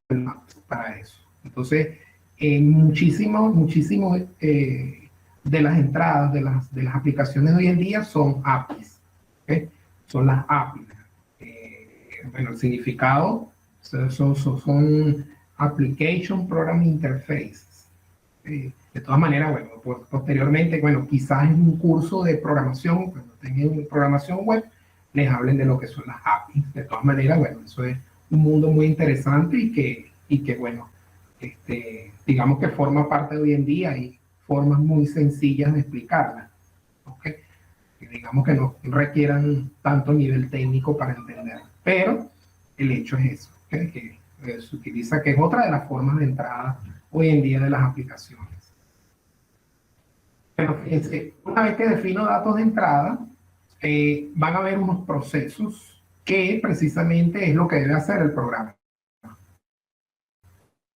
Google Maps para eso. Entonces, muchísimo de las entradas de las aplicaciones de hoy en día son APIs. ¿Okay? Son las APIs. Bueno, el significado son Application Programming Interfaces. De todas maneras, bueno, posteriormente, bueno, quizás en un curso de programación, cuando tengan programación web, les hablen de lo que son las APIs. De todas maneras, bueno, eso es un mundo muy interesante y que bueno, digamos que forma parte de hoy en día y formas muy sencillas de explicarlas. ¿Okay? Que digamos que no requieran tanto nivel técnico para entender. Pero el hecho es eso, ¿okay? Que se utiliza, que es otra de las formas de entrada hoy en día de las aplicaciones. Pero fíjense, una vez que defino datos de entrada, van a haber unos procesos que precisamente es lo que debe hacer el programa.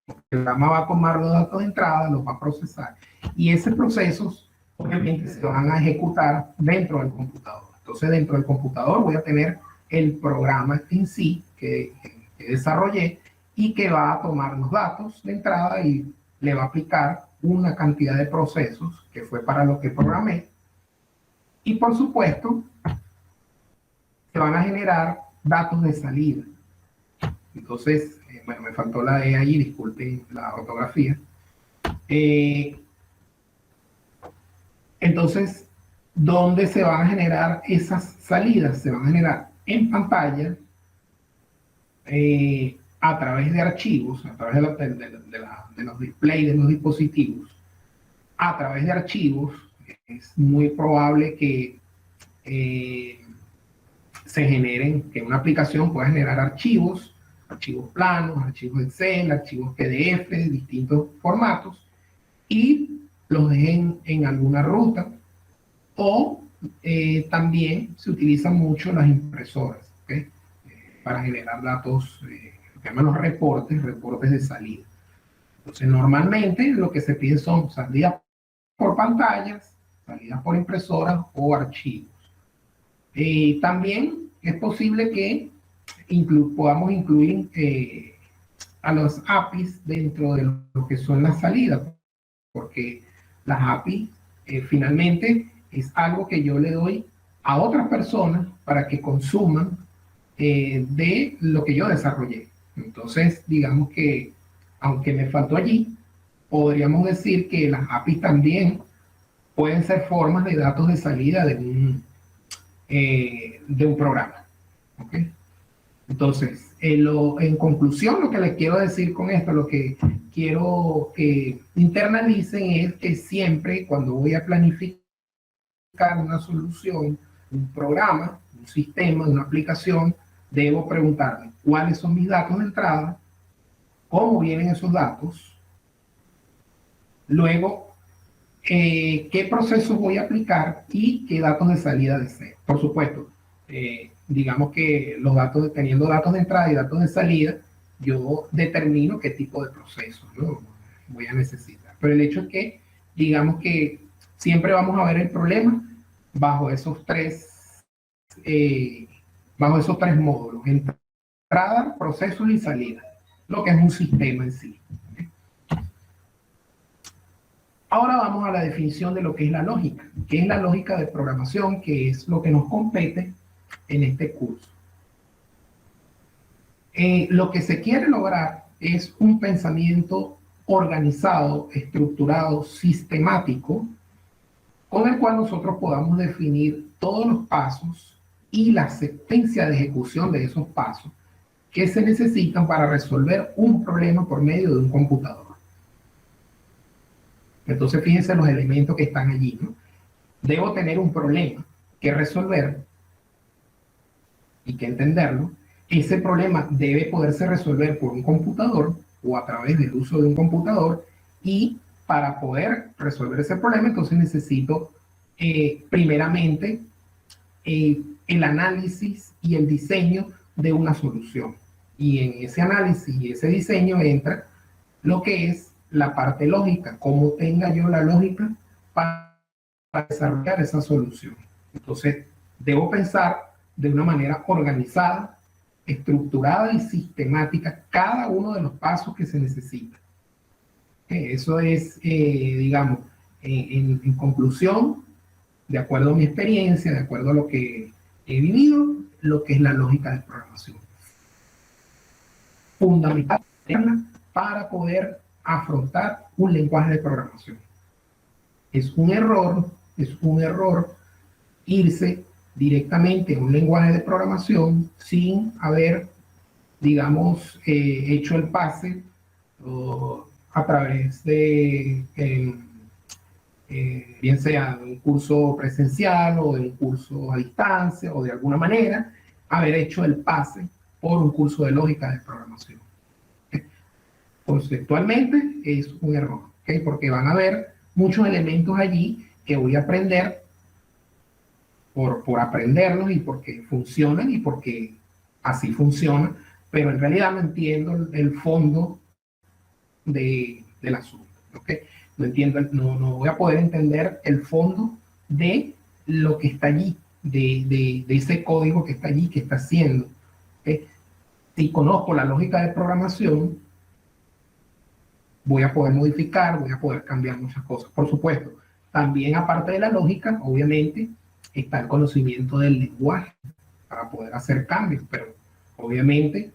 El programa va a tomar los datos de entrada, los va a procesar, y esos procesos obviamente se van a ejecutar dentro del computador. Entonces, dentro del computador voy a tener el programa en sí que desarrollé y que va a tomar los datos de entrada y le va a aplicar una cantidad de procesos que fue para lo que programé. Y por supuesto, se van a generar datos de salida. Entonces, bueno, me faltó la E ahí, disculpen la ortografía. Entonces, ¿dónde se van a generar esas salidas? Se van a generar en pantalla, a través de archivos, a través de los displays de los dispositivos, a través de archivos. Es muy probable que se generen, que una aplicación pueda generar archivos planos, archivos Excel, archivos PDF, de distintos formatos, y los dejen en alguna ruta. O también se utilizan mucho las impresoras, ¿okay? Para generar datos, que llaman los reportes de salida. Entonces, normalmente lo que se pide son salidas por pantallas, salidas por impresoras o archivos. También es posible que podamos incluir a los APIs dentro de lo que son las salidas, porque las APIs finalmente es algo que yo le doy a otras personas para que consuman de lo que yo desarrollé. Entonces, digamos que, aunque me faltó allí, podríamos decir que las APIs también pueden ser formas de datos de salida de un programa. ¿Okay? Entonces, en conclusión, lo que les quiero decir con esto, lo que quiero que internalicen es que siempre cuando voy a planificar una solución, un programa, un sistema, una aplicación, debo preguntarme cuáles son mis datos de entrada, cómo vienen esos datos, luego qué procesos voy a aplicar y qué datos de salida deseo. Por supuesto, digamos que teniendo datos de entrada y datos de salida, yo determino qué tipo de procesos, ¿no?, voy a necesitar. Pero el hecho es que, digamos que siempre vamos a ver el problema bajo esos tres módulos: entrada, procesos y salida, lo que es un sistema en sí. Ahora vamos a la definición de lo que es la lógica. ¿Qué es la lógica de programación? Que es lo que nos compete en este curso. Lo que se quiere lograr es un pensamiento organizado, estructurado, sistemático, con el cual nosotros podamos definir todos los pasos y la secuencia de ejecución de esos pasos que se necesitan para resolver un problema por medio de un computador. Entonces, fíjense los elementos que están allí, ¿no? Debo tener un problema que resolver y que entenderlo. Ese problema debe poderse resolver por un computador o a través del uso de un computador, y para poder resolver ese problema, entonces necesito primeramente el análisis y el diseño de una solución. Y en ese análisis y ese diseño entra lo que es la parte lógica, cómo tenga yo la lógica para desarrollar esa solución. Entonces, debo pensar de una manera organizada, estructurada y sistemática cada uno de los pasos que se necesitan. Eso es, digamos, en conclusión, de acuerdo a mi experiencia, de acuerdo a lo que he vivido, lo que es la lógica de programación. Fundamental para poder afrontar un lenguaje de programación. Es un error irse directamente a un lenguaje de programación sin haber, digamos, hecho el pase a través de, bien sea de un curso presencial o de un curso a distancia, o de alguna manera haber hecho el pase por un curso de lógica de programación. Conceptualmente es un error, ¿okay? Porque van a haber muchos elementos allí que voy a aprender por aprenderlos y porque funcionan y porque así funcionan, pero en realidad no entiendo el fondo del asunto, ¿okay? No entiendo, no voy a poder entender el fondo de lo que está allí, de ese código que está allí, que está haciendo, ¿okay? Si conozco la lógica de programación, voy a poder modificar, voy a poder cambiar muchas cosas. Por supuesto, también aparte de la lógica, obviamente, está el conocimiento del lenguaje. para poder hacer cambios, pero obviamente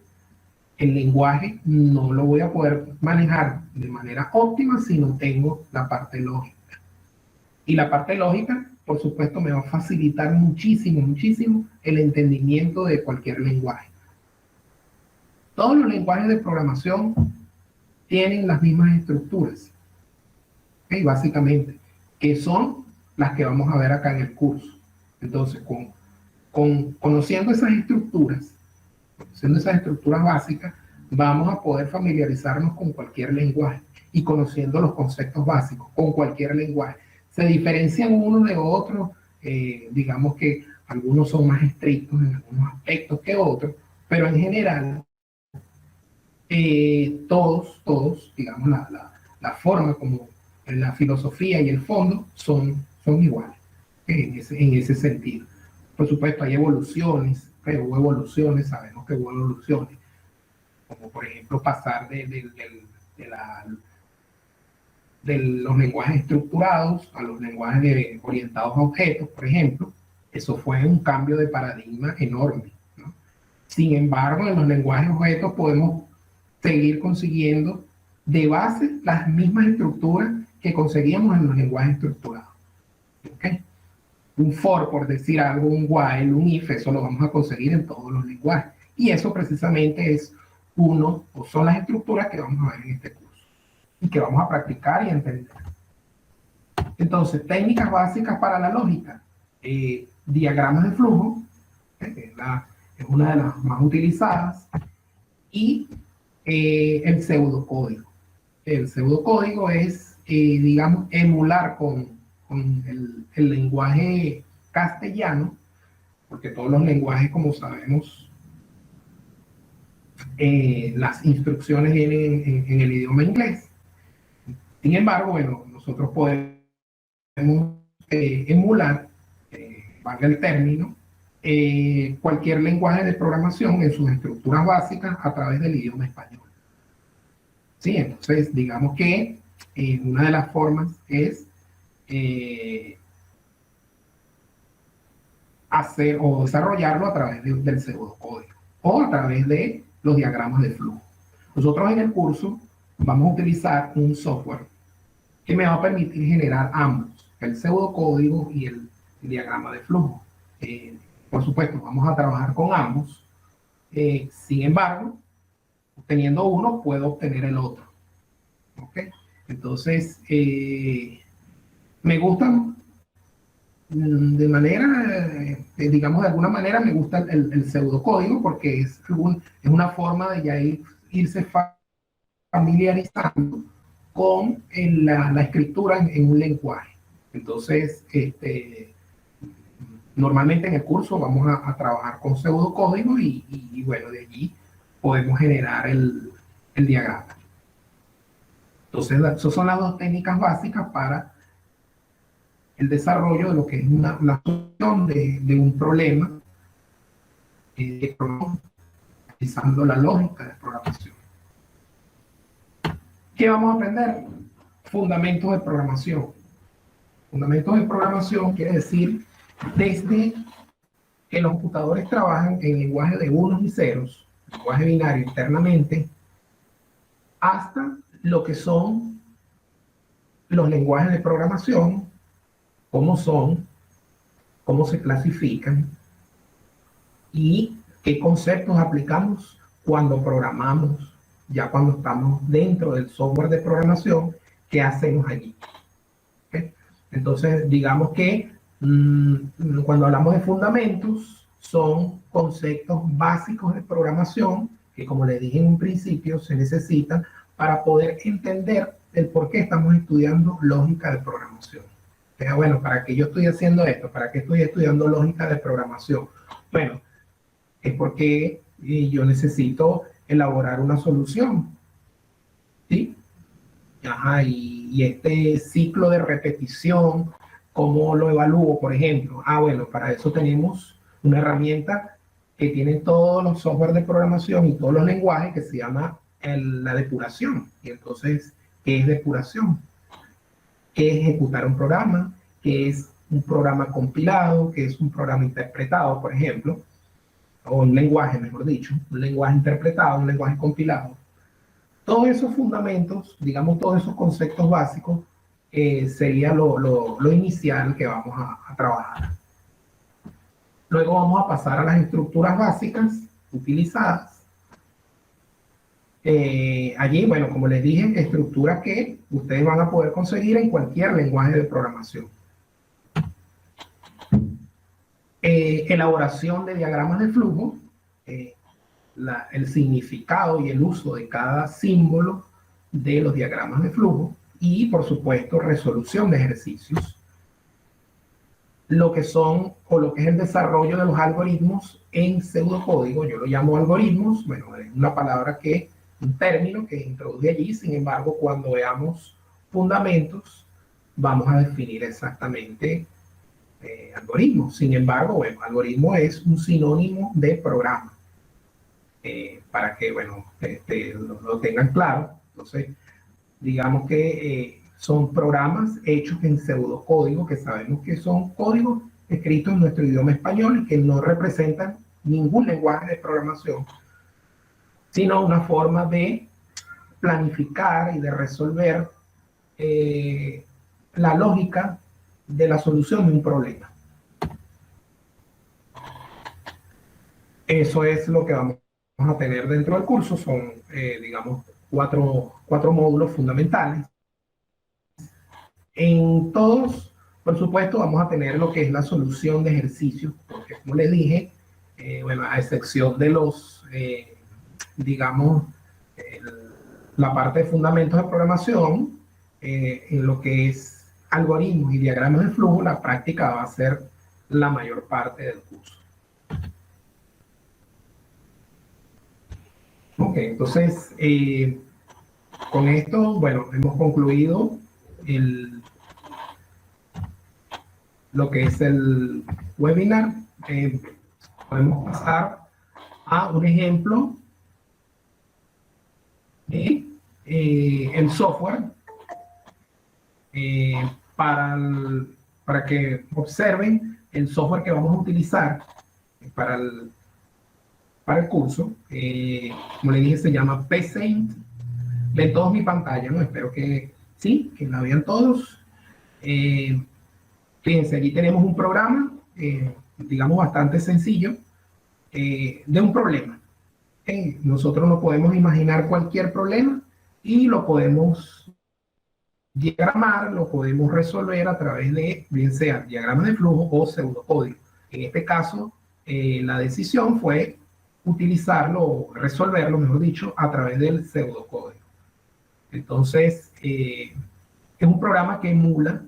el lenguaje no lo voy a poder manejar de manera óptima si no tengo la parte lógica. Y la parte lógica, por supuesto, me va a facilitar muchísimo, muchísimo el entendimiento de cualquier lenguaje. Todos los lenguajes de programación tienen las mismas estructuras, ¿okay? Básicamente, que son las que vamos a ver acá en el curso. Entonces, conociendo esas estructuras básicas, vamos a poder familiarizarnos con cualquier lenguaje y conociendo los conceptos básicos con cualquier lenguaje. Se diferencian unos de otros, digamos que algunos son más estrictos en algunos aspectos que otros, pero en general todos, digamos, la forma como la filosofía y el fondo son iguales en ese sentido. Por supuesto, hay evoluciones, sabemos que hubo evoluciones, como por ejemplo pasar de los lenguajes estructurados a los lenguajes orientados a objetos, por ejemplo. Eso fue un cambio de paradigma enorme, ¿no? Sin embargo, en los lenguajes objetos podemos seguir consiguiendo de base las mismas estructuras que conseguíamos en los lenguajes estructurados. ¿Okay? Un for, por decir algo, un while, un if, eso lo vamos a conseguir en todos los lenguajes. Y eso precisamente es son las estructuras que vamos a ver en este curso y que vamos a practicar y entender. Entonces, técnicas básicas para la lógica. Diagramas de flujo, es una de las más utilizadas, y el pseudocódigo. El pseudocódigo es, digamos, emular con el lenguaje castellano, porque todos los lenguajes, como sabemos, las instrucciones vienen en el idioma inglés. Sin embargo, bueno, nosotros podemos emular, valga el término, cualquier lenguaje de programación en sus estructuras básicas a través del idioma español. Sí, entonces, digamos que una de las formas es hacer o desarrollarlo a través del pseudocódigo o a través de los diagramas de flujo. Nosotros en el curso vamos a utilizar un software que me va a permitir generar ambos, el pseudocódigo y el diagrama de flujo. Por supuesto, vamos a trabajar con ambos. Sin embargo, obteniendo uno, puedo obtener el otro. ¿Okay? Entonces, me gustan de manera, digamos, de alguna manera me gusta el pseudocódigo porque es una forma de ya irse familiarizando con la escritura en un lenguaje. Entonces, normalmente en el curso vamos a trabajar con pseudocódigo y bueno, de allí podemos generar el diagrama. Entonces, esas son las dos técnicas básicas para el desarrollo de lo que es una solución de un problema utilizando la lógica de programación. ¿Qué vamos a aprender? Fundamentos de programación. Fundamentos de programación quiere decir desde que los computadores trabajan en lenguaje de unos y ceros, lenguaje binario internamente, hasta lo que son los lenguajes de programación, cómo son, cómo se clasifican y qué conceptos aplicamos cuando programamos, ya cuando estamos dentro del software de programación, qué hacemos allí. ¿Okay? Entonces, digamos que cuando hablamos de fundamentos, son conceptos básicos de programación que, como les dije en un principio, se necesitan para poder entender el por qué estamos estudiando lógica de programación. Bueno, ¿para qué yo estoy haciendo esto? ¿Para qué estoy estudiando lógica de programación? Bueno, es porque yo necesito elaborar una solución, ¿sí? Ajá, y este ciclo de repetición, ¿cómo lo evalúo, por ejemplo? Bueno, para eso tenemos una herramienta que tiene todos los software de programación y todos los lenguajes que se llama la depuración. Y entonces, ¿qué es depuración? ¿Qué es ejecutar un programa? ¿Qué es un programa compilado? ¿Qué es un programa interpretado, por ejemplo? o un lenguaje, mejor dicho, un lenguaje interpretado, un lenguaje compilado. Todos esos fundamentos, digamos, todos esos conceptos básicos, sería lo inicial que vamos a trabajar. Luego vamos a pasar a las estructuras básicas utilizadas. Allí, bueno, como les dije, estructuras que ustedes van a poder conseguir en cualquier lenguaje de programación. Elaboración de diagramas de flujo, el significado y el uso de cada símbolo de los diagramas de flujo y, por supuesto, resolución de ejercicios. Lo que son o lo que es el desarrollo de los algoritmos en pseudocódigo, yo lo llamo algoritmos, bueno, es una palabra un término que introduje allí, sin embargo, cuando veamos fundamentos, vamos a definir exactamente algoritmos. Sin embargo, bueno, algoritmo es un sinónimo de programa, para que, bueno, lo tengan claro. Entonces, digamos que son programas hechos en pseudocódigo, que sabemos que son códigos escritos en nuestro idioma español y que no representan ningún lenguaje de programación, sino una forma de planificar y de resolver la lógica de la solución de un problema. Eso es lo que vamos a tener dentro del curso. Son, digamos, cuatro módulos fundamentales. En todos, por supuesto, vamos a tener lo que es la solución de ejercicios, porque como les dije, bueno, a excepción de los, digamos, la parte de fundamentos de programación, en lo que es algoritmos y diagramas de flujo, la práctica va a ser la mayor parte del curso. Ok, entonces, con esto, bueno, hemos concluido lo que es el webinar. Podemos pasar a un ejemplo de el software para que observen el software que vamos a utilizar para el curso. Como les dije, se llama PSaint. Ven todos mi pantalla, ¿no? Espero que sí, que la vean todos. Fíjense, aquí tenemos un programa, digamos, bastante sencillo, de un problema. Nosotros nos podemos imaginar cualquier problema y lo podemos diagramar, lo podemos resolver a través de, bien sea diagramas de flujo o pseudocódigo. En este caso, la decisión fue utilizarlo, o resolverlo, mejor dicho, a través del pseudocódigo. Entonces, es un programa que emula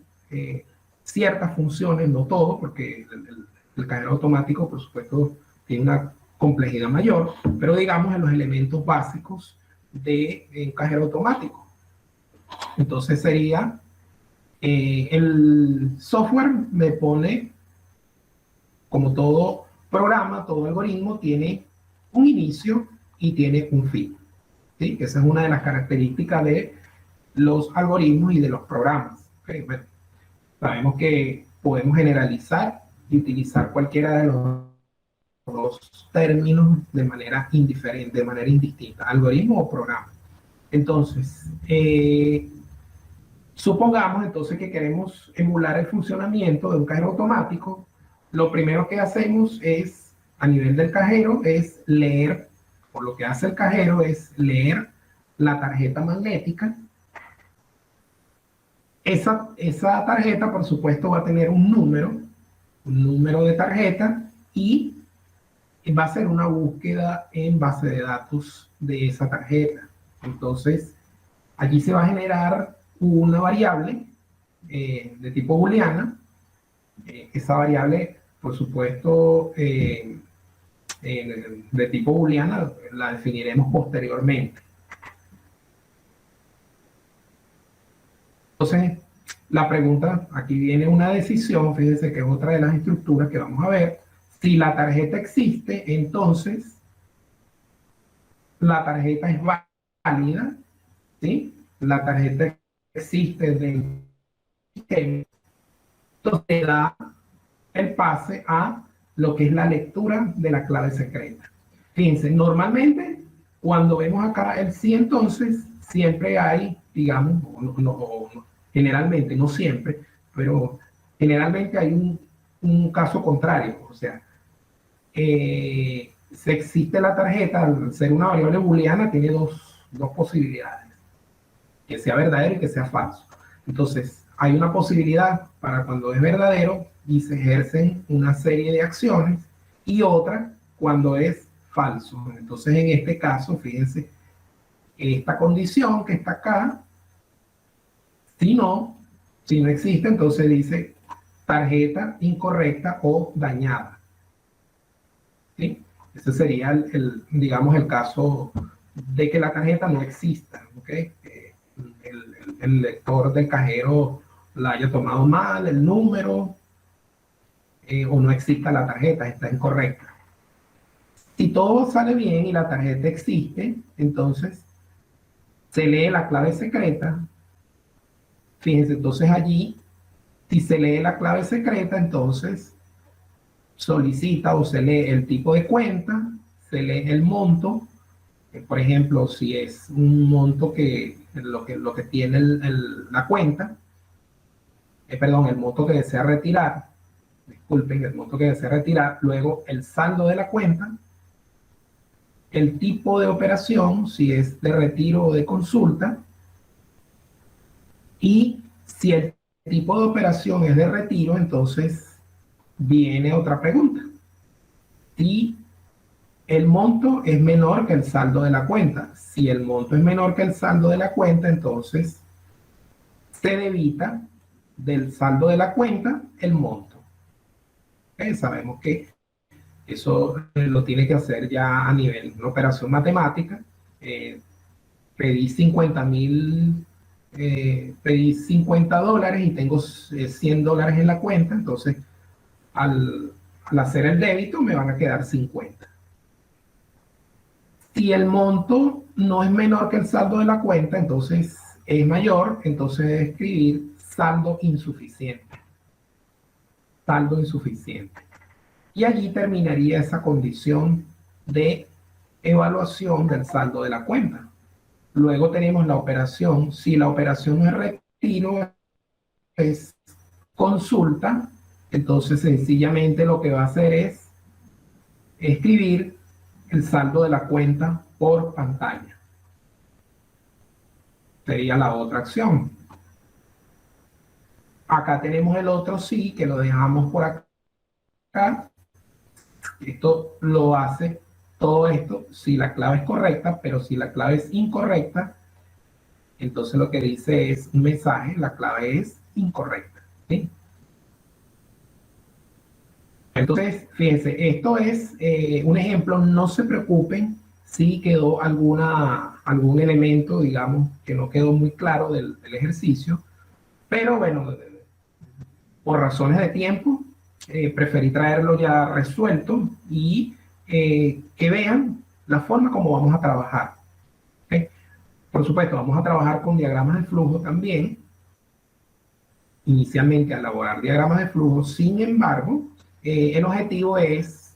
ciertas funciones, no todo, porque el cajero automático, por supuesto, tiene una complejidad mayor, pero digamos en los elementos básicos de un cajero automático. Entonces sería, el software me pone, como todo programa, todo algoritmo, tiene un inicio y tiene un fin. ¿Sí? Esa es una de las características de los algoritmos y de los programas. ¿Okay? Bueno, sabemos que podemos generalizar y utilizar cualquiera de los términos de manera indiferente, de manera indistinta, algoritmo o programa. Entonces, supongamos entonces que queremos emular el funcionamiento de un cajero automático. Lo primero que hacemos es, a nivel del cajero, es leer, o lo que hace el cajero es leer la tarjeta magnética. Esa tarjeta, por supuesto, va a tener un número de tarjeta, y va a ser una búsqueda en base de datos de esa tarjeta. Entonces, allí se va a generar una variable de tipo booleana. Esa variable, por supuesto, de tipo booleana, la definiremos posteriormente. Entonces, la pregunta, aquí viene una decisión, fíjense que es otra de las estructuras que vamos a ver. Si la tarjeta existe, entonces la tarjeta es válida, ¿sí? La tarjeta existe del sistema, entonces da el pase a lo que es la lectura de la clave secreta. Fíjense, normalmente cuando vemos acá el sí entonces, siempre hay, digamos, generalmente, no siempre, pero generalmente hay un caso contrario. O sea, si existe la tarjeta, al ser una variable booleana, tiene dos posibilidades, que sea verdadero y que sea falso. Entonces, hay una posibilidad para cuando es verdadero y se ejercen una serie de acciones, y otra cuando es falso. Entonces, en este caso, fíjense, esta condición que está acá, si no existe, entonces dice tarjeta incorrecta o dañada. ¿Sí? Ese sería digamos, el caso de que la tarjeta no exista, ¿ok? El lector del cajero la haya tomado mal, el número, o no exista la tarjeta, está incorrecta. Si todo sale bien y la tarjeta existe, entonces se lee la clave secreta. Fíjense, entonces allí, si se lee la clave secreta, entonces solicita o se lee el tipo de cuenta, se lee el monto. Por ejemplo, si es un monto que lo que tiene la cuenta, perdón, el monto que desea retirar, disculpen, el monto que desea retirar, luego el saldo de la cuenta, el tipo de operación, si es de retiro o de consulta, y si el tipo de operación es de retiro, entonces viene otra pregunta. Si el monto es menor que el saldo de la cuenta. Si el monto es menor que el saldo de la cuenta, entonces se debita del saldo de la cuenta el monto. Sabemos que eso lo tiene que hacer ya a nivel de una operación matemática. Pedí 50,000, pedí $50 y tengo $100 en la cuenta, entonces al hacer el débito me van a quedar 50. Si el monto no es menor que el saldo de la cuenta, entonces es mayor, entonces debe escribir saldo insuficiente. Saldo insuficiente. Y allí terminaría esa condición de evaluación del saldo de la cuenta. Luego tenemos la operación. Si la operación no es retiro, es consulta, entonces sencillamente lo que va a hacer es escribir el saldo de la cuenta por pantalla. Sería la otra acción. Acá tenemos el otro sí, que lo dejamos por acá. Esto lo hace todo esto si la clave es correcta, pero si la clave es incorrecta, entonces lo que dice es un mensaje, la clave es incorrecta. ¿Sí? Entonces, fíjense, esto es un ejemplo. No se preocupen si quedó algún elemento, digamos, que no quedó muy claro del ejercicio, pero bueno, por razones de tiempo, preferí traerlo ya resuelto y que vean la forma como vamos a trabajar. ¿Okay? Por supuesto, vamos a trabajar con diagramas de flujo también, inicialmente a elaborar diagramas de flujo. Sin embargo, el objetivo es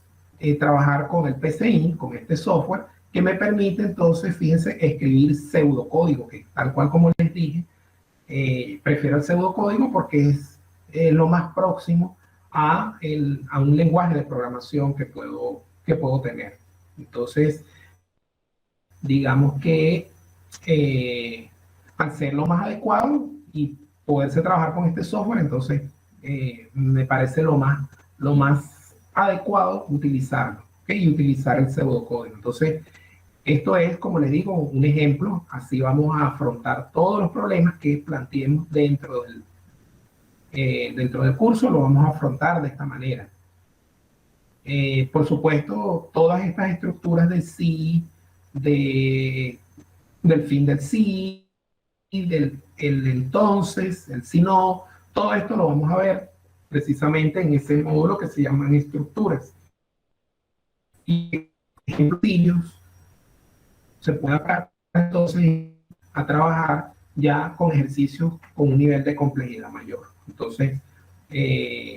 trabajar con el PCI, con este software, que me permite entonces, fíjense, escribir pseudocódigo, que tal cual como les dije, prefiero el pseudocódigo porque es lo más próximo a un lenguaje de programación que puedo tener. Entonces, digamos que al ser lo más adecuado y poderse trabajar con este software, entonces me parece lo más adecuado utilizarlo, ¿okay? Y utilizar el pseudocódigo. Entonces, esto es, como les digo, un ejemplo. Así vamos a afrontar todos los problemas que planteemos dentro del curso. Lo vamos a afrontar de esta manera. Por supuesto, todas estas estructuras del sí, del fin del sí, el entonces, el si no, todo esto lo vamos a ver precisamente en ese módulo que se llaman estructuras. Y ejemplos se puede aplicar entonces a trabajar ya con ejercicios con un nivel de complejidad mayor. Entonces,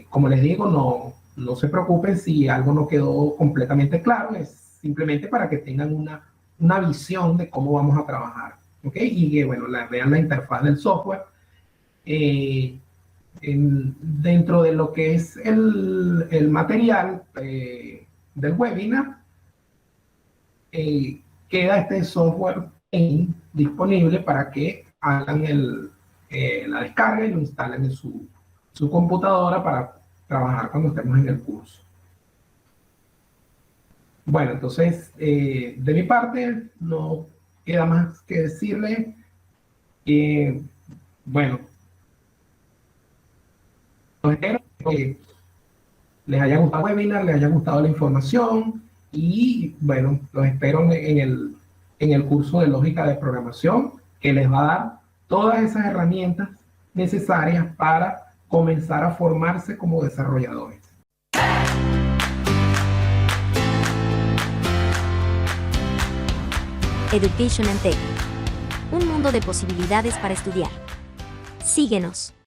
como les digo, no se preocupen si algo no quedó completamente claro, es simplemente para que tengan una visión de cómo vamos a trabajar, ¿ok? Y que, bueno, vean la interfaz del software. Dentro de lo que es el material del webinar, queda este software disponible para que hagan la descarga y lo instalen en su computadora para trabajar cuando estemos en el curso. Bueno, entonces, de mi parte, no queda más que decirle que, bueno, espero que les haya gustado el webinar, les haya gustado la información y, bueno, los espero en el curso de lógica de programación, que les va a dar todas esas herramientas necesarias para comenzar a formarse como desarrolladores. Education and Tech. Un mundo de posibilidades para estudiar. Síguenos.